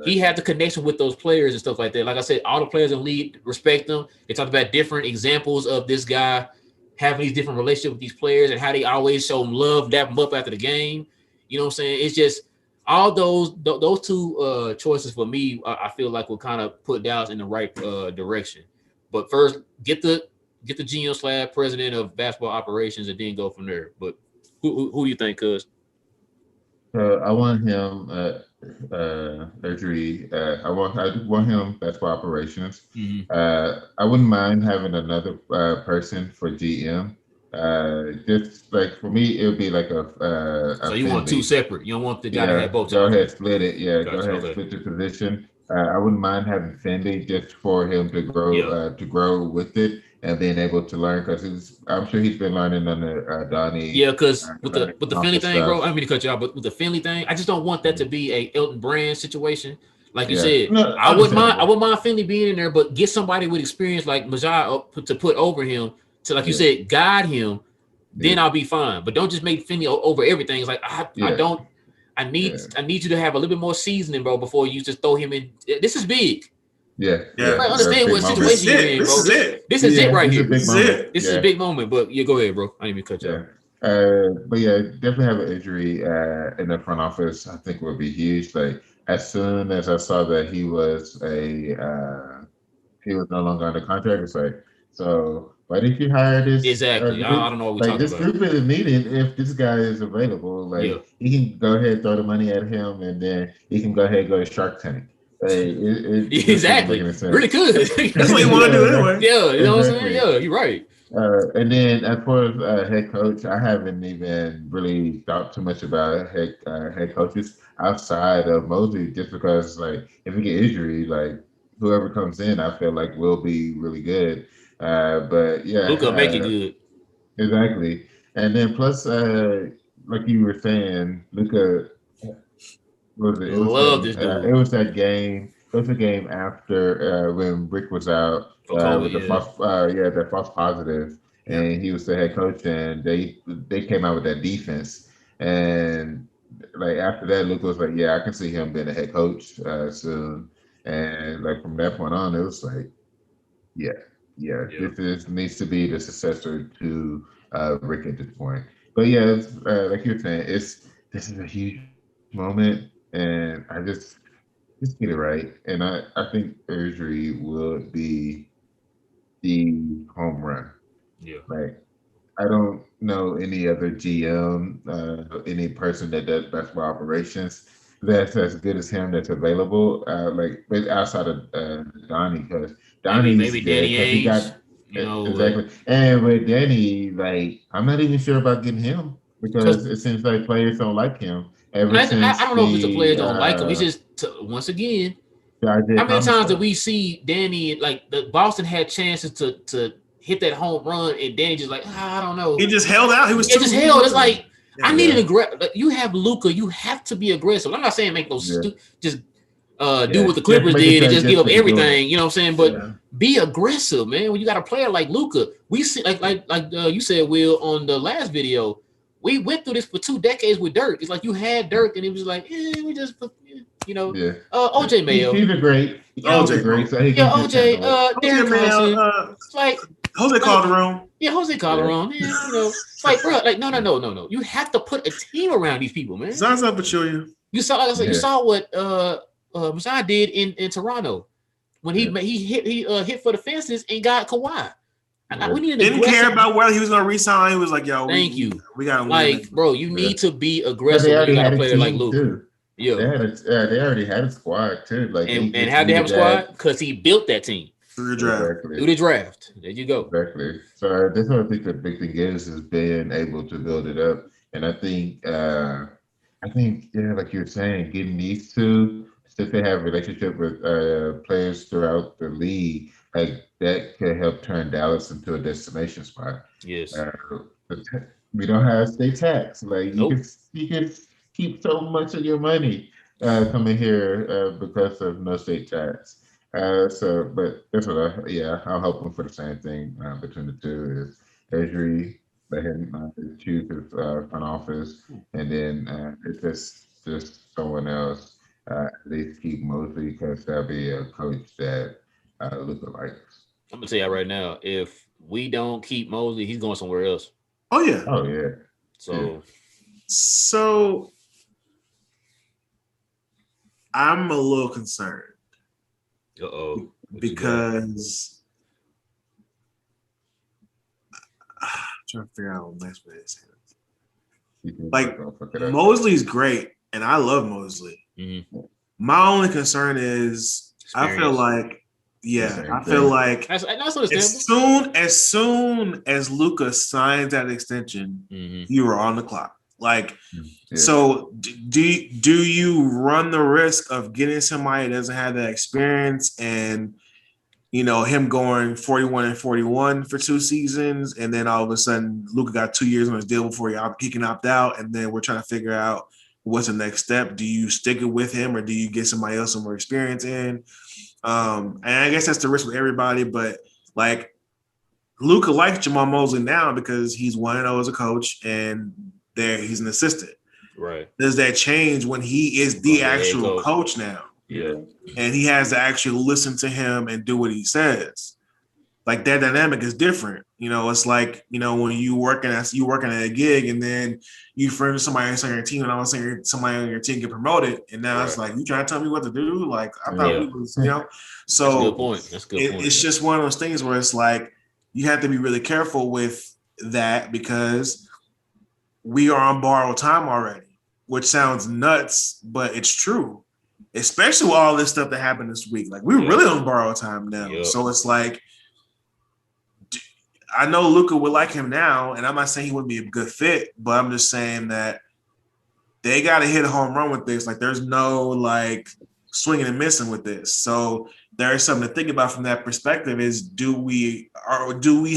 Speaker 1: He had the connection with those players and stuff like that. Like I said, all the players in the league respect them. They talked about different examples of this guy having these different relationships with these players and how they always show them love, dap them up after the game. You know what I'm saying? It's just all those two choices for me, I feel like will kind of put Dallas in the right direction. But first, get the GM / president of basketball operations and then go from there. But who do you think, cuz?
Speaker 3: I want him surgery. I want him basketball operations.
Speaker 1: Mm-hmm.
Speaker 3: I wouldn't mind having another person for GM. Just like for me, it would be like
Speaker 1: so you want two separate. You don't want the guy to have both.
Speaker 3: Go ahead, split it. Yeah,
Speaker 1: gotcha,
Speaker 3: go ahead, split the position. I wouldn't mind having Finley just for him to grow with it and being able to learn because I'm sure he's been learning under Donnie.
Speaker 1: Yeah, because with the Finley thing, bro, I don't mean to cut you off, but with the Finley thing, I just don't want that to be a Elton Brand situation. Like you said, no, I wouldn't mind Finley being in there, but get somebody with experience like Majai to put over him to, like you said, guide him. Then I'll be fine. But don't just make Finley over everything. It's like I need you to have a little bit more seasoning, bro, before you just throw him in. This is big.
Speaker 3: Yeah.
Speaker 1: I understand what situation you're in, bro. This is it right here. This is a big moment. But go ahead, bro. I didn't even cut you off.
Speaker 3: But definitely have an injury in the front office. I think would be huge. Like as soon as I saw that he was no longer under contract, it's like, so why did you hire this?
Speaker 1: Exactly. I don't know what we're talking
Speaker 3: about. This group is needed if this guy is available. Like he can go ahead and throw the money at him, and then he can go ahead and go to Shark Tank.
Speaker 1: Exactly. Really good.
Speaker 2: That's what you want to do anyway.
Speaker 1: Yeah, you know what I'm saying? Yeah, you're right.
Speaker 3: And then as far as head coach, I haven't even really thought too much about head coaches outside of Mosley, just because like if we get injury, like whoever comes in, I feel like will be really good. But
Speaker 1: Luka make it good.
Speaker 3: Exactly. And then plus, like you were saying, Luka. It was that game it was a game after when Rick was out
Speaker 1: For COVID,
Speaker 3: with the false positive,
Speaker 2: Yeah.
Speaker 3: and he was the head coach, and they came out with that defense, and like after that, Luka was like, yeah, I can see him being a head coach soon, and like from that point on, it was like, yeah,
Speaker 1: yeah,
Speaker 3: this needs to be the successor to Rick at this point. But yeah, like you were saying, this is a huge moment, and I just get it right. And I think Urgery will be the home run.
Speaker 1: yeah.
Speaker 3: Like I don't know any other GM, any person that does basketball operations that's as good as him that's available. Like but outside of Donnie, because Donnie's
Speaker 1: Maybe
Speaker 3: good
Speaker 1: Danny
Speaker 3: because he
Speaker 1: Ainge,
Speaker 3: got
Speaker 1: you know, but
Speaker 3: exactly. And with Danny, like I'm not even sure about getting him
Speaker 1: because
Speaker 3: because it seems like players don't like him ever
Speaker 1: I
Speaker 3: since
Speaker 1: don't know if it's the
Speaker 3: the
Speaker 1: players don't like him. It's just once again,
Speaker 3: Isaiah
Speaker 1: how many
Speaker 3: Thomas
Speaker 1: times did
Speaker 3: stuff.
Speaker 1: we see Danny like the Boston had chances to hit that home run and Danny just like I don't know.
Speaker 2: He just held out. He was
Speaker 1: It
Speaker 2: too.
Speaker 1: just held. It's like I
Speaker 2: Yeah.
Speaker 1: need an aggressive. Like, you have Luka, you have to be aggressive. I'm not saying make those
Speaker 3: Yeah.
Speaker 1: just do
Speaker 3: Yeah,
Speaker 1: what the
Speaker 3: just
Speaker 1: Clippers
Speaker 3: making
Speaker 1: did and
Speaker 3: sure
Speaker 1: just give
Speaker 3: just
Speaker 1: up
Speaker 3: to be doing it.
Speaker 1: everything. You know what I'm saying? But
Speaker 3: Yeah.
Speaker 1: be aggressive, man. When you got a player like Luka, we see like you said, Will, on the last video. We went through this for 2 decades with Dirk. It's like you had Dirk, and it was like, we just, you know,
Speaker 3: Yeah.
Speaker 1: OJ Mayo,
Speaker 3: He's a great.
Speaker 1: you know,
Speaker 3: He's a
Speaker 2: OJ
Speaker 3: great,
Speaker 2: Cole.
Speaker 3: so he
Speaker 1: yeah,
Speaker 3: can just
Speaker 1: OJ,
Speaker 3: handle it.
Speaker 1: Darren
Speaker 2: Jose Mayo,
Speaker 1: Collison. It's
Speaker 2: Jose
Speaker 1: like,
Speaker 2: Calderon.
Speaker 1: yeah, Jose
Speaker 3: Yeah.
Speaker 1: Calderon, man. You know, it's like, bro, like, no. You have to put a team around these people, man.
Speaker 2: Zaza Pachulia.
Speaker 1: You saw, like I said, you
Speaker 3: Yeah.
Speaker 1: saw what Masai did in Toronto when he hit for the fences and got Kawhi. We need an
Speaker 2: Didn't
Speaker 1: aggressive.
Speaker 2: care about whether he was going to resign. He was like, yo,
Speaker 1: Thank you.
Speaker 2: We got to win.
Speaker 1: Like, bro, you
Speaker 3: Yeah.
Speaker 1: need to be
Speaker 3: But
Speaker 1: aggressive
Speaker 3: they
Speaker 1: when you
Speaker 3: already
Speaker 1: got
Speaker 3: had
Speaker 1: a
Speaker 3: a
Speaker 1: player like
Speaker 3: team
Speaker 1: Luke.
Speaker 3: too.
Speaker 1: Yeah.
Speaker 3: They already had a squad too. Like they
Speaker 1: And
Speaker 3: just
Speaker 1: how they have a
Speaker 3: needed that.
Speaker 1: squad? Because he built that team
Speaker 2: Through the draft.
Speaker 1: through
Speaker 3: Exactly.
Speaker 1: the draft. There you go.
Speaker 3: Exactly. So that's what I think the big thing is being able to build it up. And I think yeah, like you're saying, getting these two, since they have a relationship with players throughout the league, like that could help turn Dallas into a destination spot.
Speaker 1: Yes.
Speaker 3: Uh, we don't have state tax. Like
Speaker 1: Nope.
Speaker 3: you can keep so much of your money coming here because of no state tax. But that's what I'm hoping for the same thing between the two is Esri, let him choose his front office, and then if it's just someone else, at least keep Mosley because that'll be a coach that Luka likes.
Speaker 1: I'm gonna tell you right now, if we don't keep Mosley, he's going somewhere else.
Speaker 2: Oh, yeah.
Speaker 3: Oh yeah.
Speaker 1: So
Speaker 2: So I'm a little concerned because I'm trying to figure out what next way to say this. Like Mosley's great, and I love Mosley.
Speaker 1: Mm-hmm.
Speaker 2: My only concern is I feel like
Speaker 1: that's understandable.
Speaker 2: as soon as Luka signs that extension, you are on the clock. Like, so do you run the risk of getting somebody that doesn't have that experience and him going 41 and 41 for 2 seasons, and then all of a sudden Luka got 2 years on his deal before he can opt out, and then we're trying to figure out what's the next step. Do you stick it with him or do you get somebody else some more experience in? And I guess that's the risk with everybody, but like Luka likes Jamal Mosley now because he's 1-0 as a coach and he's an assistant.
Speaker 1: Right.
Speaker 2: Does that change when he is the actual coach now?
Speaker 1: Yeah.
Speaker 2: And he has to actually listen to him and do what he says. Like that dynamic is different. It's like, when you working at a gig and then you friend with somebody else on your team and all of a sudden somebody on your team get promoted. And now it's like, you trying to tell me what to do? Like, I thought we was, so
Speaker 1: that's a good point. That's a good point.
Speaker 2: It's just one of those things where it's like, you have to be really careful with that because we are on borrowed time already, which sounds nuts, but it's true. Especially with all this stuff that happened this week. Like, we're really on borrowed time now. Yep. So it's like, I know Luka would like him now, and I'm not saying he wouldn't be a good fit, but I'm just saying that they got to hit a home run with this. Like, there's no, like, swinging and missing with this. So there is something to think about from that perspective is do we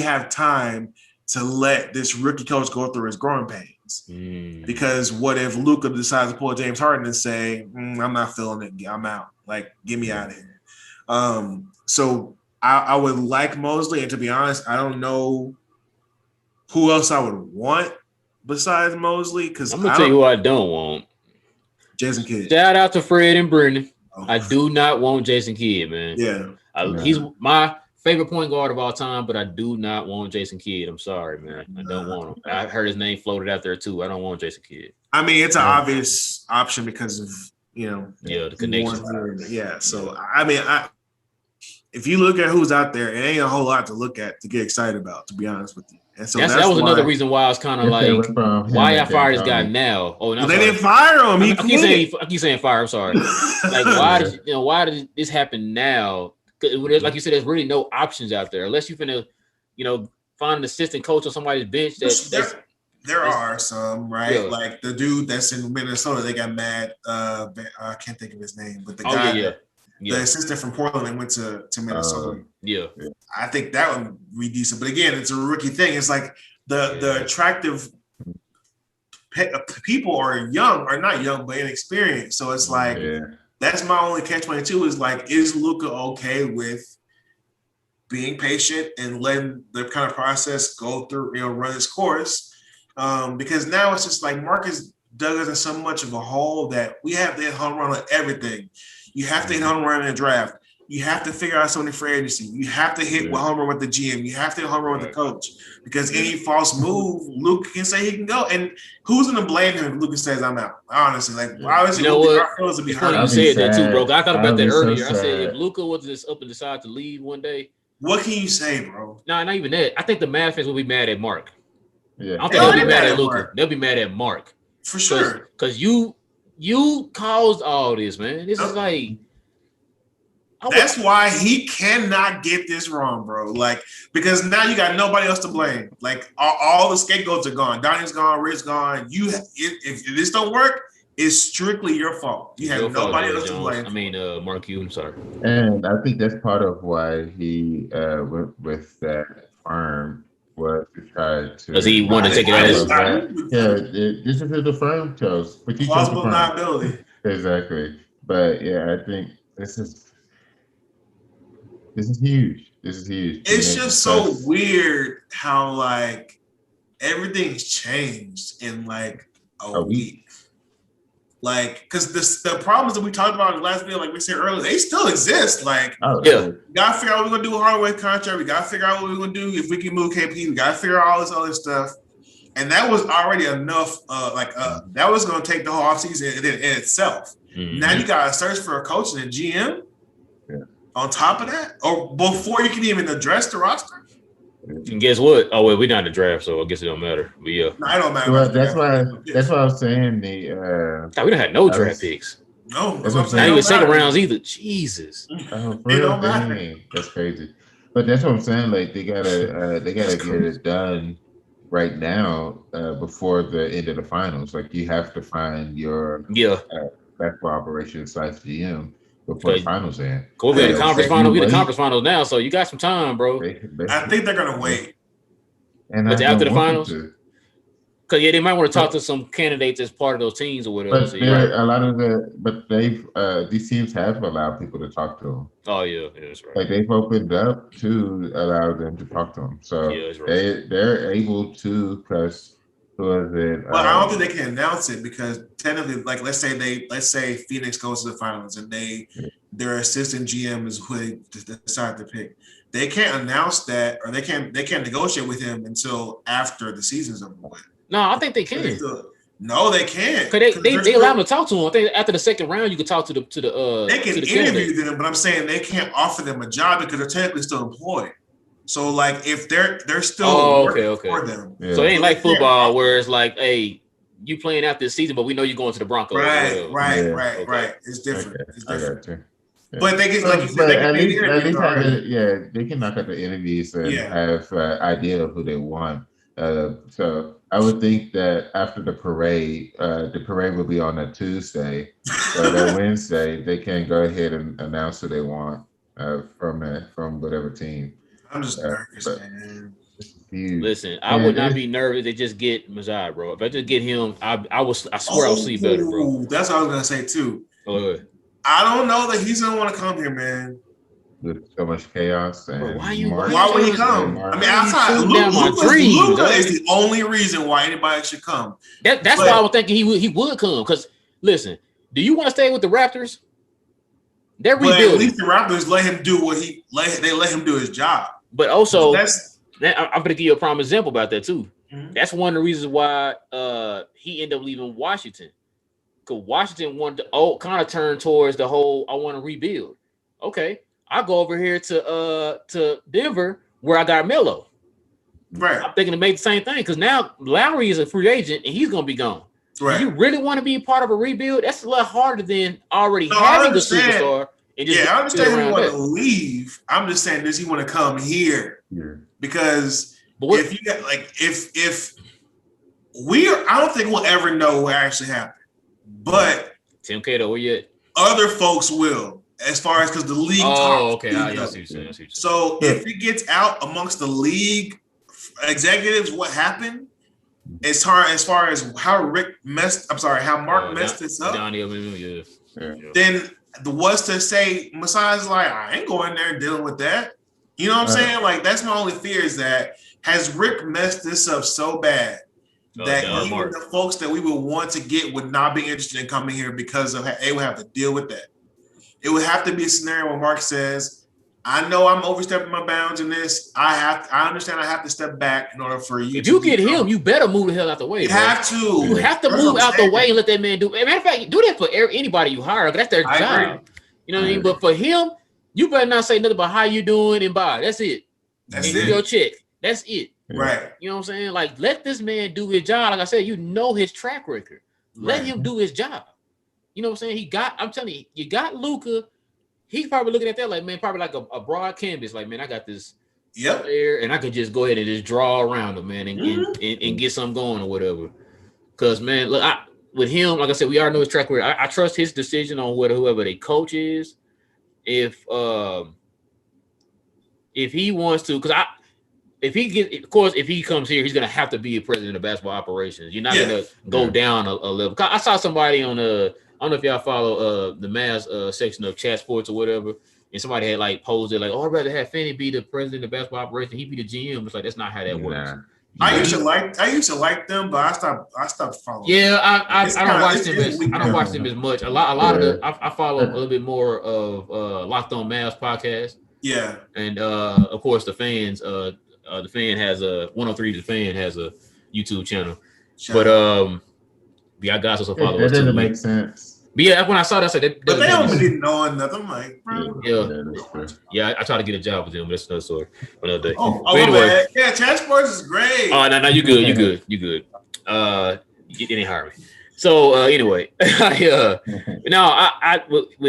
Speaker 2: have time to let this rookie coach go through his growing pains? Pelicans. Because what if Luka decides to pull James Harden and say, I'm not feeling it, I'm out. Like, get me out of here. So I would like Mosley, and to be honest, I don't know who else I would want besides Mosley. Because
Speaker 1: I'm gonna tell you who I don't want.
Speaker 2: Jason Kidd.
Speaker 1: Shout out to Fred and Brendan. I do not want Jason Kidd, man.
Speaker 2: Yeah.
Speaker 1: He's my favorite point guard of all time, but I do not want Jason Kidd. I'm sorry, man. I don't want him. I heard his name floated out there too. I don't want Jason Kidd.
Speaker 2: I mean, it's an obvious option because of
Speaker 1: the connection.
Speaker 2: Yeah. So I mean, if you look at who's out there, it ain't a whole lot to look at to get excited about, to be honest with you. And so that was
Speaker 1: another reason why I was kind of like, why I fired this guy now? Oh, no,
Speaker 2: they didn't fire him.
Speaker 1: I keep saying fire. I'm sorry. Like, why did this happen now? Because, like you said, there's really no options out there unless you're finna, find an assistant coach on somebody's bench.
Speaker 2: There are some, right? Yeah. Like the dude that's in Minnesota, they got mad. I can't think of his name, but the guy, the assistant from Portland, that went to Minnesota. I think that would be decent. But again, it's a rookie thing. It's like the attractive people are not young, but inexperienced. So it's like that's my only catch-22 is like, is Luka okay with being patient and letting the kind of process go through, run its course? Because now it's just like Marcus dug us in so much of a hole that we have to hit home run on everything. You have to hit home run in the draft. You have to figure out something for agency. You have to hit home run with the GM. You have to hit home run with the coach. Because any false move, Luke can say he can go. And who's going to blame him if Luke says I'm out? Honestly, obviously,
Speaker 1: it's funny you said that too, bro. I thought about that earlier. I said if Luka was just up and decide to leave one day,
Speaker 2: what can you say, bro?
Speaker 1: No, not even that. I think the Mavs fans will be mad at Mark. Yeah, I don't think they'll be mad at Luka. They'll be mad at Mark
Speaker 2: for sure.
Speaker 1: Because you caused all this, man. This is like.
Speaker 2: That's why he cannot get this wrong, bro. Like, because now you got nobody else to blame. Like, all the scapegoats are gone. Donnie's gone. Rick's gone. If this don't work, it's strictly your fault. You have nobody else to blame.
Speaker 1: I mean, Mark, I'm sorry.
Speaker 3: And I think that's part of why he went with that firm was to try to.
Speaker 1: Does he want to take it as?
Speaker 3: This is who the firm chose. But you
Speaker 2: plausible liability.
Speaker 3: Exactly. But yeah, I think this is huge. This is huge.
Speaker 2: It's just so weird how like everything's changed in like a week. Like, because the problems that we talked about in the last video, like we said earlier, they still exist. Like, we gotta figure out what we're gonna do with Hardaway contract. We gotta figure out what we're gonna do if we can move KP. We gotta figure out all this other stuff. And that was already enough. That was gonna take the whole offseason in itself. Mm-hmm. Now you gotta search for a coach and a GM. On top of that, or before you can even address the roster.
Speaker 1: And guess what? Oh well, we're not in the draft, so I guess it don't matter. But yeah,
Speaker 2: no, it don't matter.
Speaker 3: Well, that's why I was saying we
Speaker 1: don't have no draft picks.
Speaker 2: No,
Speaker 1: not even second rounds either. Jesus,
Speaker 2: it don't matter.
Speaker 3: That's crazy. But that's what I'm saying. Like they gotta get it done right now before the end of the finals. Like you have to find your basketball operations / GM. Before the finals end.
Speaker 1: We'll be in the conference finals. We're the conference finals now, so you got some time, bro.
Speaker 2: I think they're gonna wait.
Speaker 1: But after the finals, because they might want to talk to some candidates as part of those teams or whatever.
Speaker 3: But a lot of these teams have allowed people to talk to them.
Speaker 1: Oh yeah, that's right.
Speaker 3: Like they've opened up to allow them to talk to them, so they're able to press.
Speaker 2: Well, I don't think they can announce it because technically, like let's say Phoenix goes to the finals and their assistant GM is who they decide to pick. They can't announce that, or they can't negotiate with him until after the season's over with.
Speaker 1: No, I think they can.
Speaker 2: No, they can't.
Speaker 1: Because they allow them to talk to him. I think after the second round, you can talk to the
Speaker 2: They can interview them, but I'm saying they can't offer them a job because they're technically still employed. So like if they're still working for them.
Speaker 1: Yeah. So it ain't like football where it's like, hey, you playing out this season, but we know you're going to the Broncos.
Speaker 2: Right. It's different.
Speaker 3: Okay.
Speaker 2: It's different.
Speaker 3: Yeah.
Speaker 2: But they can, like you said,
Speaker 3: at least they can knock out the interviews and have idea of who they want. So I would think that after the parade will be on a Tuesday. So that Wednesday they can go ahead and announce who they want from whatever team.
Speaker 2: I'm just nervous, man.
Speaker 3: huge.
Speaker 1: Listen, I would not be nervous to just get Mazai, bro. If I just get him, I swear I'll sleep better, bro.
Speaker 2: That's what I was gonna say too.
Speaker 1: Oh,
Speaker 2: I don't know that he's gonna want to come here, man.
Speaker 3: With so much chaos and
Speaker 1: Bro,
Speaker 2: Why would he come? I mean, outside Luka is the only reason why anybody should come.
Speaker 1: That's why I was thinking he would come. Because listen, do you want to stay with the Raptors? They're rebuilding.
Speaker 2: At least the Raptors let him do they let him do his job.
Speaker 1: But also, I'm gonna give you a prime example about that too. Mm-hmm. That's one of the reasons why he ended up leaving Washington. Because Washington wanted to kind of turn towards the whole I want to rebuild. Okay, I go over here to Denver where I got Melo.
Speaker 2: Right.
Speaker 1: I'm thinking to make the same thing because now Lowry is a free agent and he's gonna be gone. Right. You really want to be part of a rebuild? That's a lot harder than already having a superstar.
Speaker 2: I understand he want to leave. I'm just saying, does he want to come here? Yeah. Because if you got if I don't think we'll ever know what actually happened. But
Speaker 1: Tim Cato, where you at?
Speaker 2: Other folks will, as far as because the league.
Speaker 1: Oh, okay. I see what you're saying.
Speaker 2: So if it gets out amongst the league executives, what happened? As far as how Mark messed this up. Then was to say Masai's like, I ain't going there dealing with that. You know what I'm saying? Like that's my only fear is that has Rick messed this up so bad that even the folks that we would want to get would not be interested in coming here because of they would have to deal with that. It would have to be a scenario where Mark says, I know I'm overstepping my bounds in this. I understand I have to step back in order for you.
Speaker 1: If you get him, you better move the hell out the way.
Speaker 2: You have to.
Speaker 1: You have to move out the way and let that man do. Matter of fact, do that for anybody you hire. That's their job. Agree. You know what I mean? But for him, you better not say nothing about how you doing and bye. That's it.
Speaker 2: That's
Speaker 1: it. Your check. That's it.
Speaker 2: Right.
Speaker 1: You know what I'm saying? Like, let this man do his job. Like I said, you know his track record. Let him do his job. You know what I'm saying? I'm telling you, you got Luka. He's probably looking at that like, man, probably like a broad canvas. Like, man, I got this there, and I could just go ahead and just draw around him, man, and get something going or whatever. Because, man, look, with him, like I said, we already know his track record. I trust his decision on whoever the coach is. If he wants to, because if he comes here, he's gonna have to be a president of basketball operations. You're not gonna go down a level. I saw somebody on I don't know if y'all follow the Mavs section of Chat Sports or whatever, and somebody had like posed it like, "Oh, I'd rather have Fanny be the president of basketball operations. He be the GM." It's like that's not how that works.
Speaker 2: I used to like them, but I stopped following.
Speaker 1: Yeah, I don't watch them. I don't watch them as much. A lot of I follow a little bit more of Locked On Mavs podcast.
Speaker 2: Yeah,
Speaker 1: and of course the fans. The fan has a 103. The fan has a YouTube channel, but I guys also follow.
Speaker 3: That doesn't make sense.
Speaker 1: But yeah, when I saw that, I said that.
Speaker 2: But they don't really know nothing. Like, bro.
Speaker 1: Yeah. I try to get a job with them, but that's another story. Another day.
Speaker 2: Anyway, Chat Sports is great.
Speaker 1: Oh no, you good. You good. You didn't hire me. So anyway, with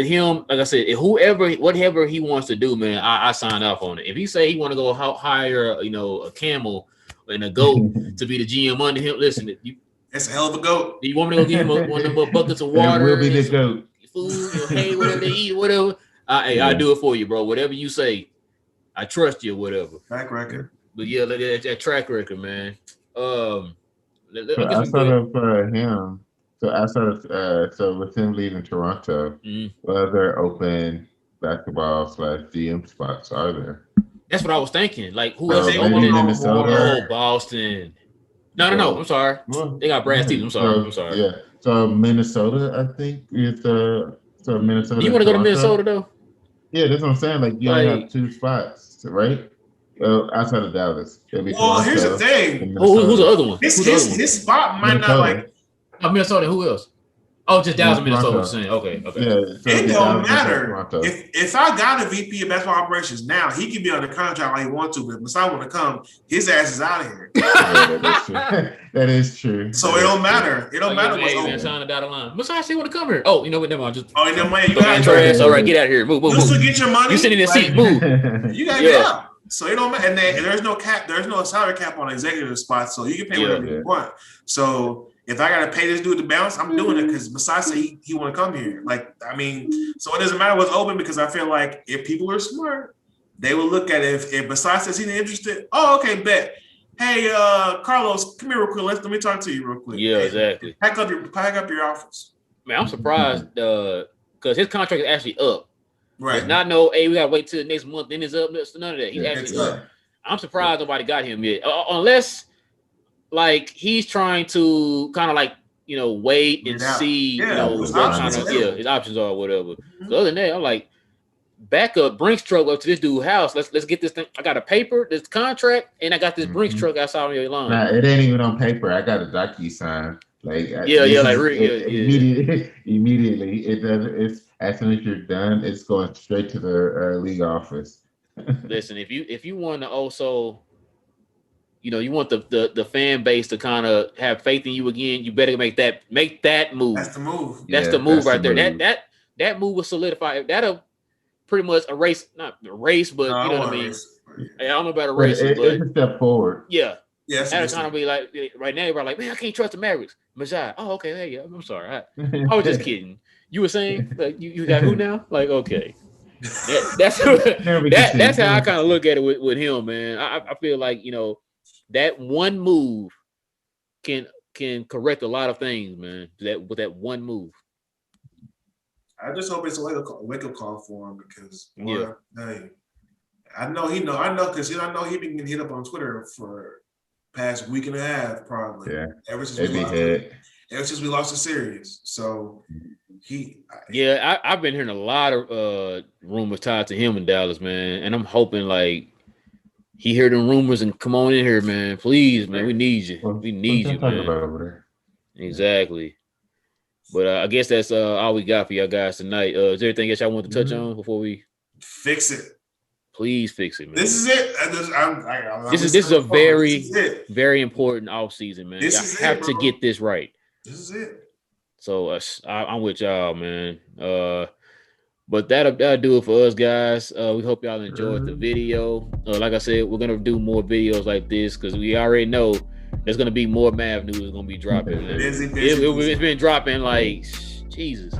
Speaker 1: him, like I said, whatever he wants to do, man, I sign up on it. If he say he want to go hire, a camel and a goat to be the GM under him, listen,
Speaker 2: it's a hell of a goat.
Speaker 1: Do you want me to go give him one of them buckets of water?
Speaker 3: Will be the goat.
Speaker 1: Food, hay, whatever they eat, whatever. I do it for you, bro. Whatever you say, I trust you, whatever.
Speaker 2: Track record.
Speaker 1: But yeah, that track record, man.
Speaker 3: Outside of him. So with him leaving Toronto, what other open basketball / GM spots are there?
Speaker 1: That's what I was thinking. Like who else?
Speaker 3: Minnesota.
Speaker 1: Oh, Boston. No. I'm sorry. Well, they got Brad Stevens. I'm sorry.
Speaker 3: Yeah. So Minnesota, I think is so Minnesota.
Speaker 1: You want to go to Minnesota though?
Speaker 3: Yeah, that's what I'm saying. Like you only have 2 spots, right? Outside of Dallas.
Speaker 2: Well, here's the thing.
Speaker 1: Who's the other one?
Speaker 2: His spot might not like.
Speaker 1: Minnesota. Who else? Oh, just Dallas and Minnesota. Saying okay.
Speaker 3: Yeah, so
Speaker 2: it don't matter. If I got a VP of basketball operations now, he can be under contract like he wants to. But if Masai want to come, his ass is out of here.
Speaker 3: That is true.
Speaker 2: So it don't matter. It don't matter what's open.
Speaker 1: Sign the dotted line. Masai, she want to come here. Oh, you know what? Never mind.
Speaker 2: Never mind. You
Speaker 1: got trash. All right, get out of here. Move.
Speaker 2: You still get your money.
Speaker 1: You sitting in the seat. Move.
Speaker 2: You got to get up. So it don't matter. And there's no cap. There's no salary cap on executive spots. So you can pay whatever you want. So if I gotta pay this dude to bounce, I'm doing it because Masai said he want to come here. Like, I mean, so it doesn't matter what's open because I feel like if people are smart, they will look at it. If Masai says he's interested, oh, okay, bet. Hey, Carlos, come here real quick. Let me talk to you real quick.
Speaker 1: Yeah, exactly.
Speaker 2: Pack up your office.
Speaker 1: Man, I'm surprised because his contract is actually up.
Speaker 2: Right.
Speaker 1: It's not no, hey, we gotta wait till the next month, then it's up. None of that. He's actually up. I'm surprised nobody got him yet, unless like he's trying to kind of like wait and see what kind of his options are or whatever. Mm-hmm. So other than that, I'm like, back up Brinks truck up to this dude's house. Let's get this thing. I got a paper, this contract, and I got this Brinks truck outside on your lawn.
Speaker 3: Nah, it ain't even on paper. I got a DocuSign. Like immediately. It does. It's as soon as you're done, it's going straight to the league office.
Speaker 1: Listen, if you want to also, you want the fan base to kind of have faith in you again, you better make that move.
Speaker 2: That's the move.
Speaker 1: That's the move right there. That move will solidify. That'll pretty much not erase, but you know what I mean. I don't know about erasing, but
Speaker 3: it's a step forward.
Speaker 1: Yeah. Yeah, that'll kind of be like right now. Everybody like, man, I can't trust the Mavericks. Majai, oh, okay, hey, I'm sorry. I was just kidding. You were saying like you got who now? Like, okay, that's how I kind of look at it with him, man. I feel like that one move can correct a lot of things, man. With that one move.
Speaker 2: I just hope it's a wake up call for him because hey, I know because I know he been getting hit up on Twitter for past week and a half, probably. Yeah. Ever since we lost the series. So
Speaker 1: I've been hearing a lot of rumors tied to him in Dallas, man. And I'm hoping like he heard them rumors and come on in here, man. Please, man. We need you. We need you, man. Exactly. But I guess that's all we got for y'all guys tonight. Is there anything else y'all want to touch on before we
Speaker 2: fix it?
Speaker 1: Please fix it, man.
Speaker 2: This is it.
Speaker 1: This is a very, very important offseason, man. Y'all have to get this right.
Speaker 2: This is it.
Speaker 1: So I'm with y'all, man. But that'll do it for us, guys. We hope y'all enjoyed the video. Like I said, we're gonna do more videos like this because we already know there's gonna be more Mav news gonna be dropping. It's been dropping like Jesus.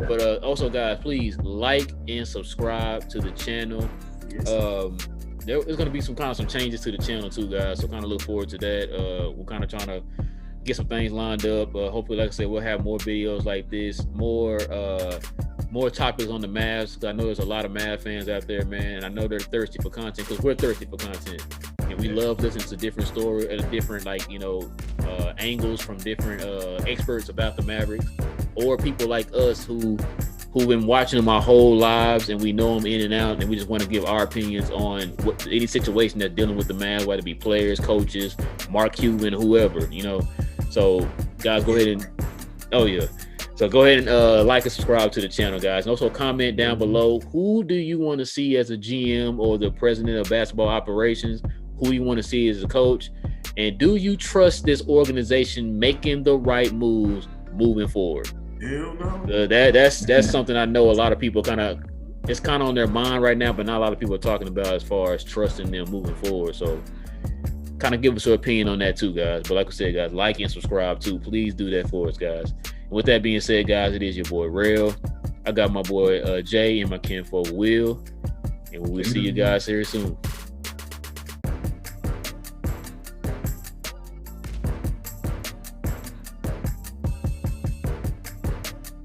Speaker 1: But also, guys, please like and subscribe to the channel. There's going to be some changes to the channel too, guys, so kind of look forward to that. We're kind of trying to get some things lined up. Hopefully, like I said, we'll have more videos like this, more topics on the Mavs. I know there's a lot of Mavs fans out there, man, and I know they're thirsty for content because we're thirsty for content, and we love listening to different stories and different angles from different experts about the Mavericks or people like us who've been watching them our whole lives and we know them in and out, and we just want to give our opinions on any situation that's dealing with the Mavs, whether it be players, coaches, Mark Cuban, whoever, So, guys, go ahead and like and subscribe to the channel, guys. And also comment down below, who do you want to see as a GM or the president of basketball operations? Who you want to see as a coach? And do you trust this organization making the right moves moving forward?
Speaker 2: Hell no.
Speaker 1: That's something I know a lot of people it's kind of on their mind right now, but not a lot of people are talking about as far as trusting them moving forward. So kind of give us your opinion on that too, guys. But like I said, guys, like and subscribe too. Please do that for us, guys. And with that being said, guys, it is your boy Rail. I got my boy Jay and my kinfolk Will. And we'll see you guys here soon.